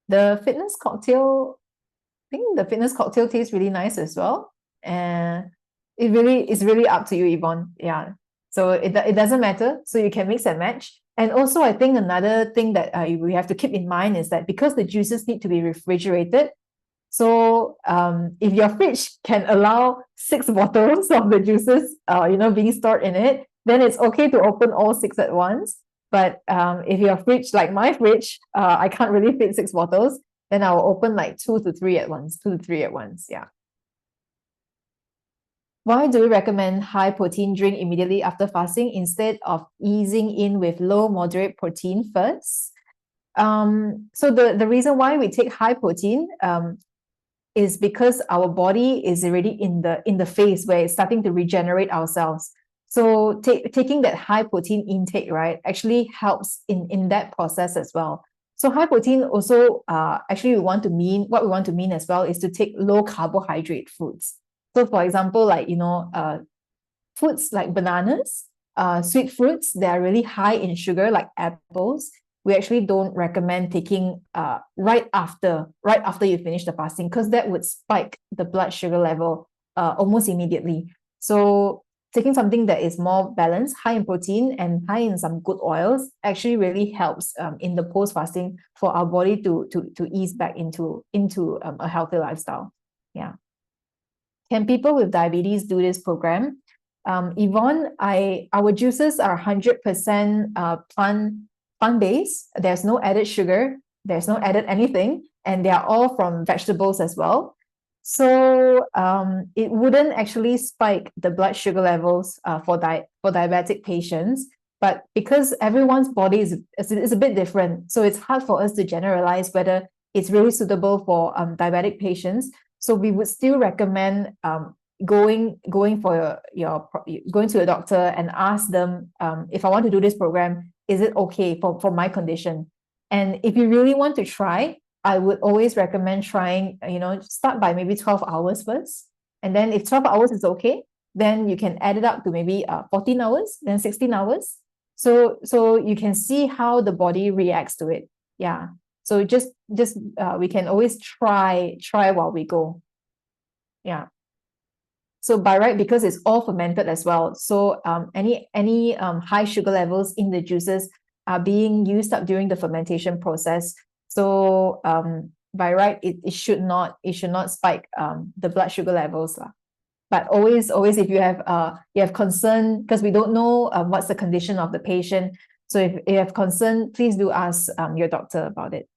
The fitness cocktail, I think the fitness cocktail tastes really nice as well. And it's really up to you, Yvonne. Yeah. So it doesn't matter. So you can mix and match. And also, I think another thing that we have to keep in mind is that because the juices need to be refrigerated, so if your fridge can allow 6 bottles of the juices, being stored in it, then it's okay to open all 6 at once. But if your fridge, like my fridge, I can't really fit 6 bottles, then I'll open like 2 to 3 at once, 2 to 3 at once. Yeah. Why do we recommend high protein drink immediately after fasting instead of easing in with low moderate protein first? So the reason why we take high protein is because our body is already in the phase where it's starting to regenerate ourselves. So taking that high protein intake, right, actually helps in that process as well. So high protein also, actually what we want to mean as well is to take low carbohydrate foods. So for example, like, fruits like bananas, sweet fruits, they are really high in sugar, like apples. We actually don't recommend taking right after you finish the fasting, because that would spike the blood sugar level almost immediately. So taking something that is more balanced, high in protein and high in some good oils, actually really helps in the post fasting for our body to ease back into a healthy lifestyle. Yeah. Can people with diabetes do this program? Yvonne, our juices are 100% plant-based. There's no added sugar, there's no added anything, and they are all from vegetables as well. So it wouldn't actually spike the blood sugar levels for diabetic patients, but because everyone's body is a bit different, so it's hard for us to generalize whether it's really suitable for diabetic patients. So we would still recommend going to a doctor and ask them, if I want to do this program, is it okay for my condition? And if you really want to try, I would always recommend trying, start by maybe 12 hours first. And then if 12 hours is okay, then you can add it up to maybe 14 hours, then 16 hours. So you can see how the body reacts to it. Yeah. So just we can always try while we go. Yeah. So by right, because it's all fermented as well, so any high sugar levels in the juices are being used up during the fermentation process. So by right, it should not spike the blood sugar levels lah. But always if you have concern, because we don't know what's the condition of the patient. So if you have concern, please do ask your doctor about it.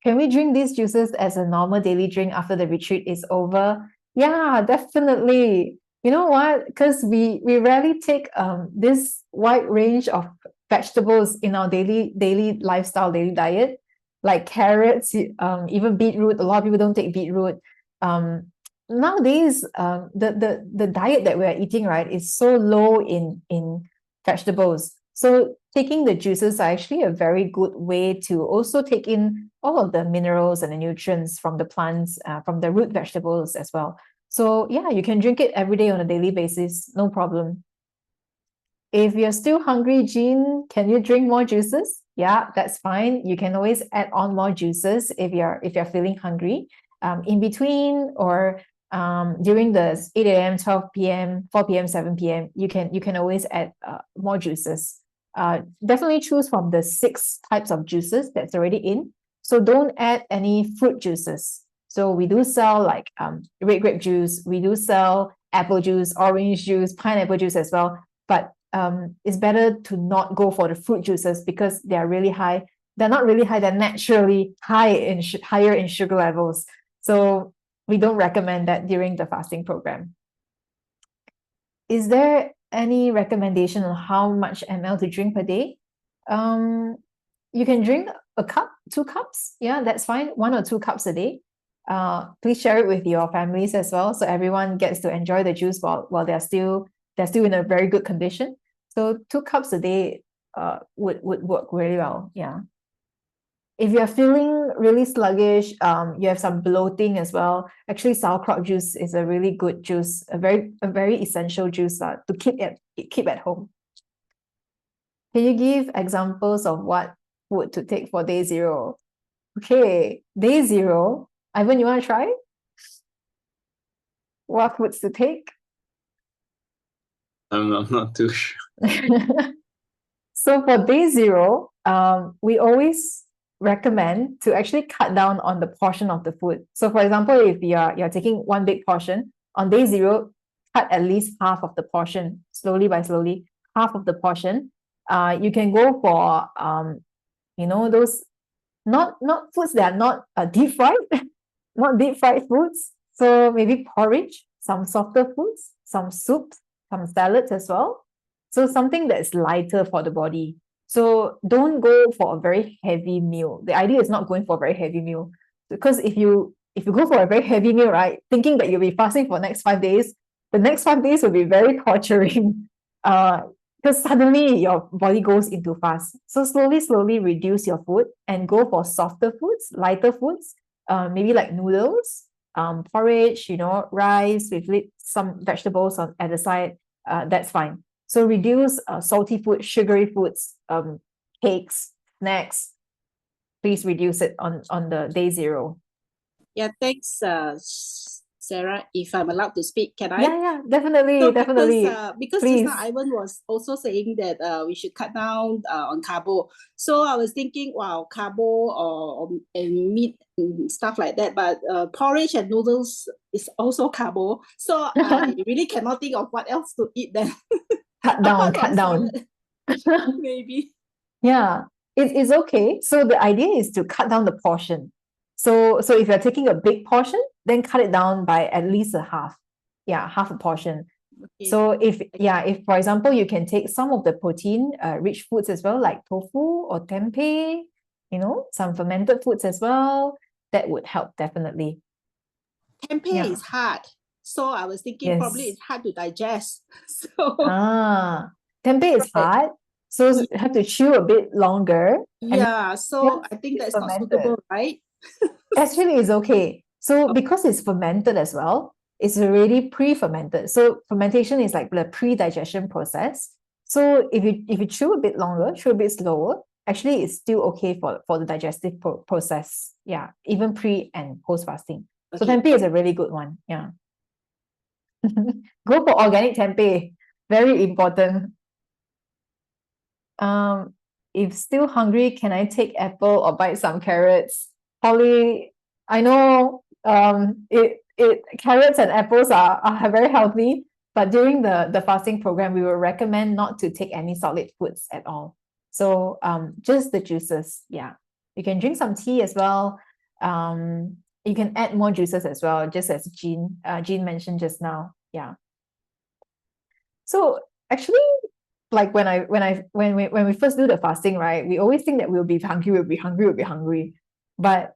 Can we drink these juices as a normal daily drink after the retreat is over? Yeah, definitely. You know what? Because we rarely take this wide range of vegetables in our daily lifestyle, daily diet, like carrots, even beetroot. A lot of people don't take beetroot. Nowadays, the diet that we're eating, right, is so low in vegetables. So taking the juices are actually a very good way to also take in all of the minerals and the nutrients from the plants, from the root vegetables as well. So yeah, you can drink it every day on a daily basis, no problem. If you're still hungry, Jean, can you drink more juices? Yeah, that's fine. You can always add on more juices if you're feeling hungry. In between or during the 8 a.m., 12 p.m., 4 p.m., 7 p.m., you can always add more juices. Definitely choose from the 6 types of juices that's already in. So don't add any fruit juices. So we do sell like red grape juice, we do sell apple juice, orange juice, pineapple juice as well. But it's better to not go for the fruit juices because they're really high. They're not really high, they're naturally higher in sugar levels. So we don't recommend that during the fasting program. Is there any recommendation on how much ml to drink per day? You can drink a cup, 2 cups. Yeah, that's fine. 1 or 2 cups a day. Please share it with your families as well, so everyone gets to enjoy the juice while they're still in a very good condition. So 2 cups a day would work really well. Yeah. If you're feeling really sluggish, you have some bloating as well, actually sauerkraut juice is a really good juice, a very essential juice to keep at home. Can you give examples of what food to take for day 0? Okay, day 0. Ivan, you want to try? What foods to take? I'm not too sure. So for day 0, we always recommend to actually cut down on the portion of the food. So for example, if you're taking 1 big portion, on day 0, cut at least half of the portion, slowly, half of the portion. You can go for those not foods that are not deep fried, not deep fried foods. So maybe porridge, some softer foods, some soups, some salads as well. So something that's lighter for the body. So don't go for a very heavy meal. The idea is not going for a very heavy meal, because if you go for a very heavy meal, right, thinking that you'll be fasting for the next 5 days, the next 5 days will be very torturing. because suddenly your body goes into fast. So slowly reduce your food and go for softer foods, lighter foods, maybe like noodles, porridge, rice with some vegetables at the side. That's fine. So reduce salty food, sugary foods, cakes, snacks. Please reduce it on the day 0. Yeah, thanks, Sarah. If I'm allowed to speak, can I? Yeah, definitely, So definitely. because just now Ivan was also saying that we should cut down on carbo. So I was thinking, wow, carbo and meat and stuff like that. But porridge and noodles is also carbo. So I really cannot think of what else to eat then. Cut down. Salad, maybe. Yeah, it's okay. So the idea is to cut down the portion. So if you're taking a big portion, then cut it down by at least a half. Yeah, half a portion. Okay. So if for example, you can take some of the protein rich foods as well, like tofu or tempeh, some fermented foods as well, that would help definitely. Tempeh is hard. So I was thinking probably it's hard to digest. So tempeh is hard. So you have to chew a bit longer. Yeah, so I think that's not suitable, right? Actually, it's okay. So because it's fermented as well, it's already pre-fermented. So fermentation is like the pre-digestion process. So if you chew a bit longer, chew a bit slower, actually it's still okay for the digestive process. Yeah, even pre and post fasting. So tempeh is a really good one. Yeah. Go for organic tempeh. Very important. If still hungry, can I take apple or bite some carrots? Holly, I know carrots and apples are very healthy, but during the fasting program, we will recommend not to take any solid foods at all. So just the juices. Yeah. You can drink some tea as well. You can add more juices as well, just as Jean mentioned just now. Yeah. So actually, like when we first do the fasting, right, we always think that we'll be hungry. But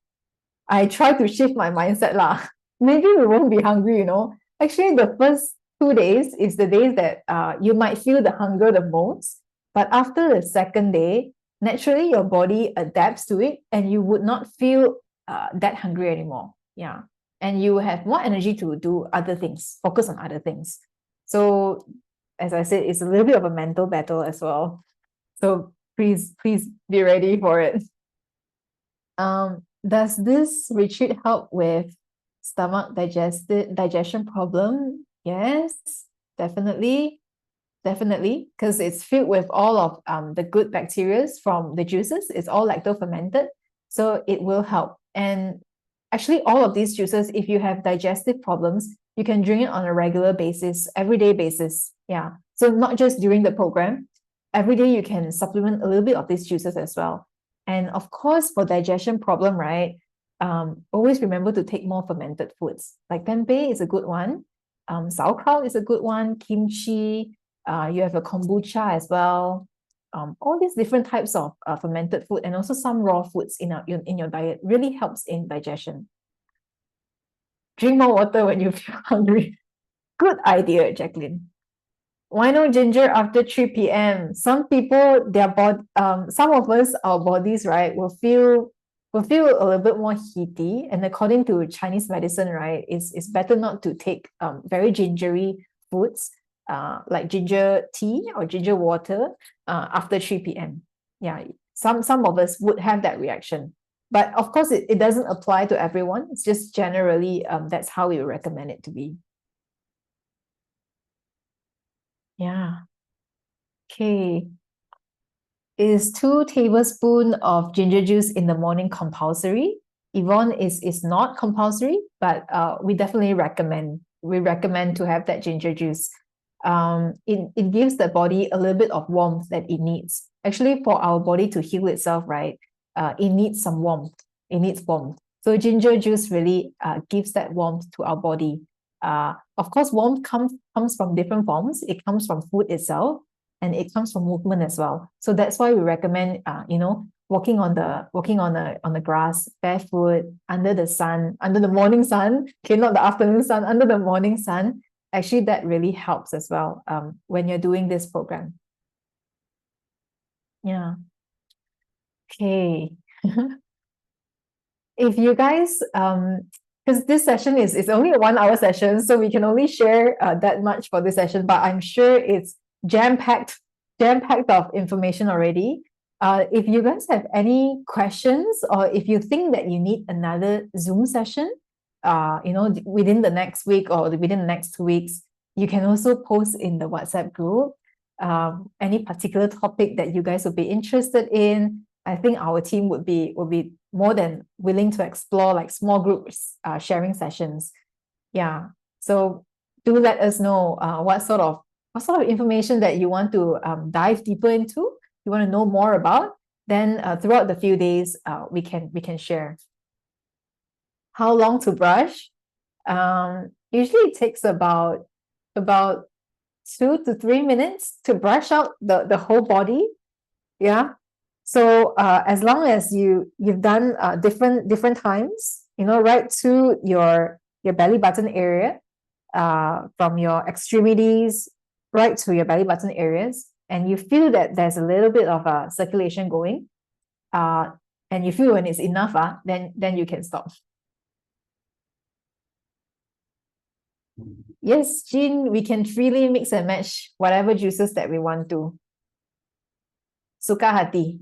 I try to shift my mindset lah. Maybe we won't be hungry, Actually, the first 2 days is the days that you might feel the hunger the most. But after the second day, naturally your body adapts to it and you would not feel that hungry anymore. Yeah. And you have more energy to do other things, focus on other things. So as I said, it's a little bit of a mental battle as well. So please be ready for it. Does this retreat help with stomach digestion problem? Yes, definitely, because it's filled with all of the good bacteria from the juices. It's all lacto fermented, so it will help. And actually, all of these juices, if you have digestive problems, you can drink it on a regular basis, everyday basis. Yeah. So not just during the program, every day you can supplement a little bit of these juices as well. And of course, for digestion problem, right? Always remember to take more fermented foods. Like tempeh is a good one. Sauerkraut is a good one. Kimchi. You have a kombucha as well. All these different types of fermented food and also some raw foods in your diet really helps in digestion. Drink more water when you feel hungry. Good idea, Jacqueline. Why no ginger after 3 p.m.? Some people, some of us, our bodies, right, will feel a little bit more heaty. And according to Chinese medicine, right, it's better not to take very gingery foods, like ginger tea or ginger water after 3 p.m. Yeah, some of us would have that reaction. But of course, it doesn't apply to everyone. It's just generally, that's how we recommend it to be. Yeah. Okay. Is 2 tablespoons of ginger juice in the morning compulsory? Yvonne, is not compulsory, but we definitely recommend. We recommend to have that ginger juice. It gives the body a little bit of warmth that it needs. Actually, for our body to heal itself, right? It needs some warmth. It needs warmth. So ginger juice really gives that warmth to our body. Of course, warmth comes from different forms. It comes from food itself, and it comes from movement as well. So that's why we recommend, walking on the grass, barefoot, under the sun, under the morning sun. Okay, not the afternoon sun, under the morning sun. actually that really helps as well when you're doing this program. Yeah. Okay. If you guys, because this session is only a 1 hour session, so we can only share that much for this session, but I'm sure it's jam-packed of information already. If you guys have any questions, or if you think that you need another Zoom session, within the next week or within the next 2 weeks, you can also post in the WhatsApp group any particular topic that you guys would be interested in. I think our team would be more than willing to explore like small groups sharing sessions. Yeah. So do let us know what sort of information that you want to dive deeper into, you want to know more about. Then throughout the few days, we can share. How long to brush? Usually it takes about 2 to 3 minutes to brush out the whole body. Yeah. So as long as you've done different times, right to your belly button area, from your extremities right to your belly button areas, and you feel that there's a little bit of circulation going, and you feel when it's enough, then you can stop. Yes, Jean, we can freely mix and match whatever juices that we want to. Suka hati.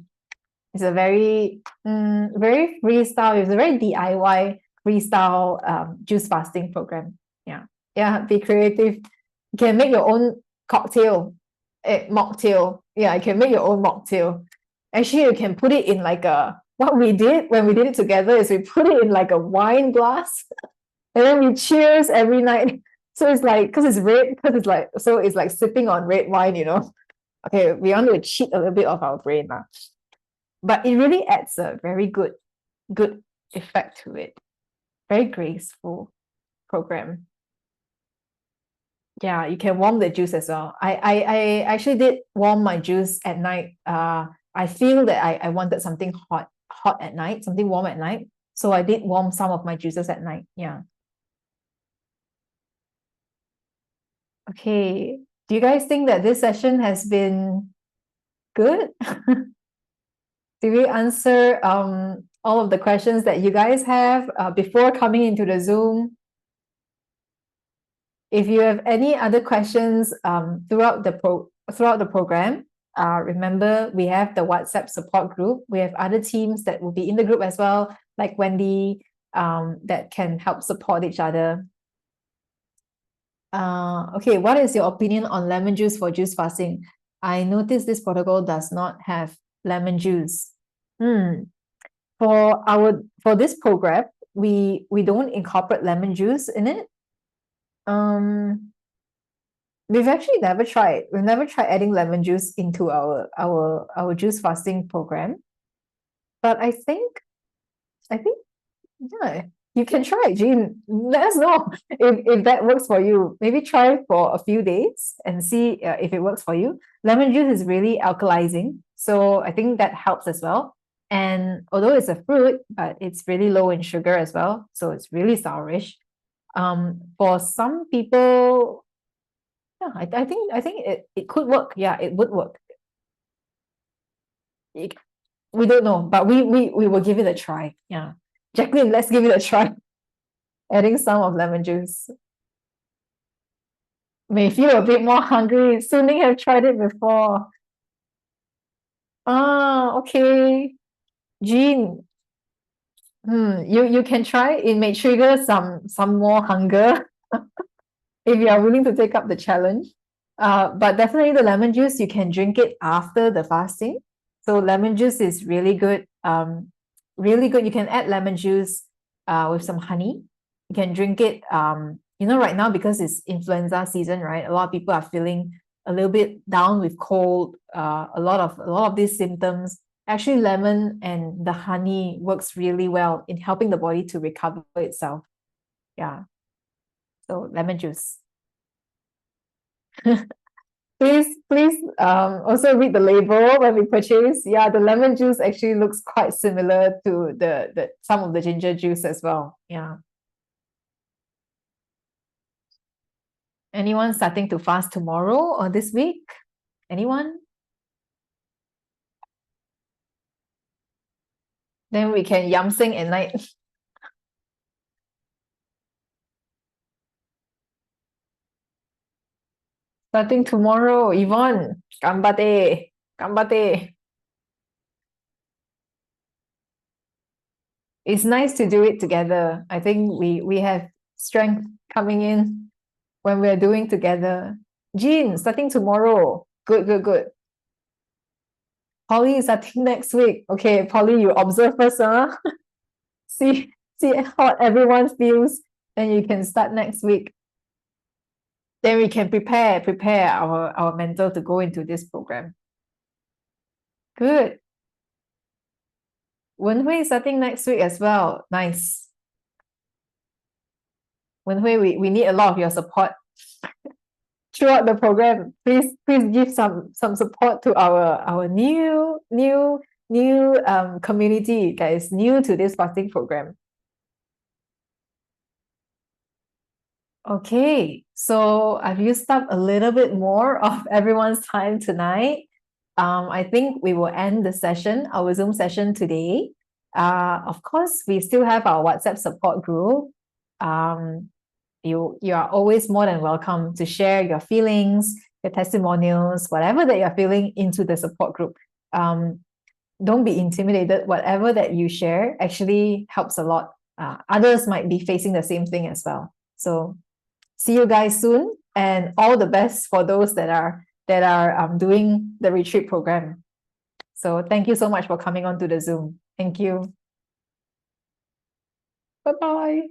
It's a very freestyle, it's a very DIY freestyle juice fasting program. Yeah, be creative. You can make your own cocktail, mocktail. Yeah, you can make your own mocktail. Actually, you can put it in like what we did when we did it together is we put it in like a wine glass and then we cheers every night. So it's like, because it's red, so it's like sipping on red wine, Okay, we want to cheat a little bit of our brain. But it really adds a very good effect to it. Very graceful program. Yeah, you can warm the juice as well. I actually did warm my juice at night. I feel that I wanted something hot at night, something warm at night. So I did warm some of my juices at night. Yeah. Okay. Do you guys think that this session has been good? Did we answer all of the questions that you guys have before coming into the Zoom? If you have any other questions throughout the program, remember we have the WhatsApp support group. We have other teams that will be in the group as well, like Wendy, that can help support each other. Okay, what is your opinion on lemon juice for juice fasting? I noticed this protocol does not have lemon juice. For this program, we don't incorporate lemon juice in it. We've actually never tried. We've never tried adding lemon juice into our juice fasting program. But I think yeah, you can try it, Jean. Let us know if that works for you. Maybe try for a few days and see if it works for you. Lemon juice is really alkalizing, so I think that helps as well. And although it's a fruit, but it's really low in sugar as well, so it's really sourish. For some people, yeah, I think it could work. Yeah, it would work. We don't know, but we will give it a try. Yeah. Jacqueline, let's give it a try. Adding some of lemon juice. May feel a bit more hungry. Suning have tried it before. Okay. Jean, you can try. It may trigger some more hunger if you are willing to take up the challenge. But definitely the lemon juice, you can drink it after the fasting. So lemon juice is really good. Really good. You can add lemon juice with some honey. You can drink it, right now because it's influenza season, right? A lot of people are feeling a little bit down with cold, a lot of these symptoms. Actually, lemon and the honey works really well in helping the body to recover itself. Yeah. So lemon juice. Please also read the label when we purchase. Yeah, the lemon juice actually looks quite similar to the some of the ginger juice as well. Yeah. Anyone starting to fast tomorrow or this week? Anyone? Then we can yam sing at night. Starting tomorrow, Yvonne, ganbate, ganbate. It's nice to do it together. I think we have strength coming in when we're doing together. Jean, starting tomorrow. Good, good, good. Polly, starting next week. Okay, Polly, you observe first, huh? see how everyone feels, then you can start next week. Then we can prepare our mental to go into this program. Good. Wenhui starting next week as well. Nice. Wenhui, we need a lot of your support throughout the program. Please give some support to our new community, guys, new to this fasting program. Okay, so I've used up a little bit more of everyone's time tonight. I think we will end the session, our Zoom session today. Of course, we still have our WhatsApp support group. You are always more than welcome to share your feelings, your testimonials, whatever that you're feeling into the support group. Don't be intimidated. Whatever that you share actually helps a lot. Others might be facing the same thing as well. So see you guys soon, and all the best for those that are doing the retreat program. So thank you so much for coming on to the Zoom. Thank you. Bye-bye.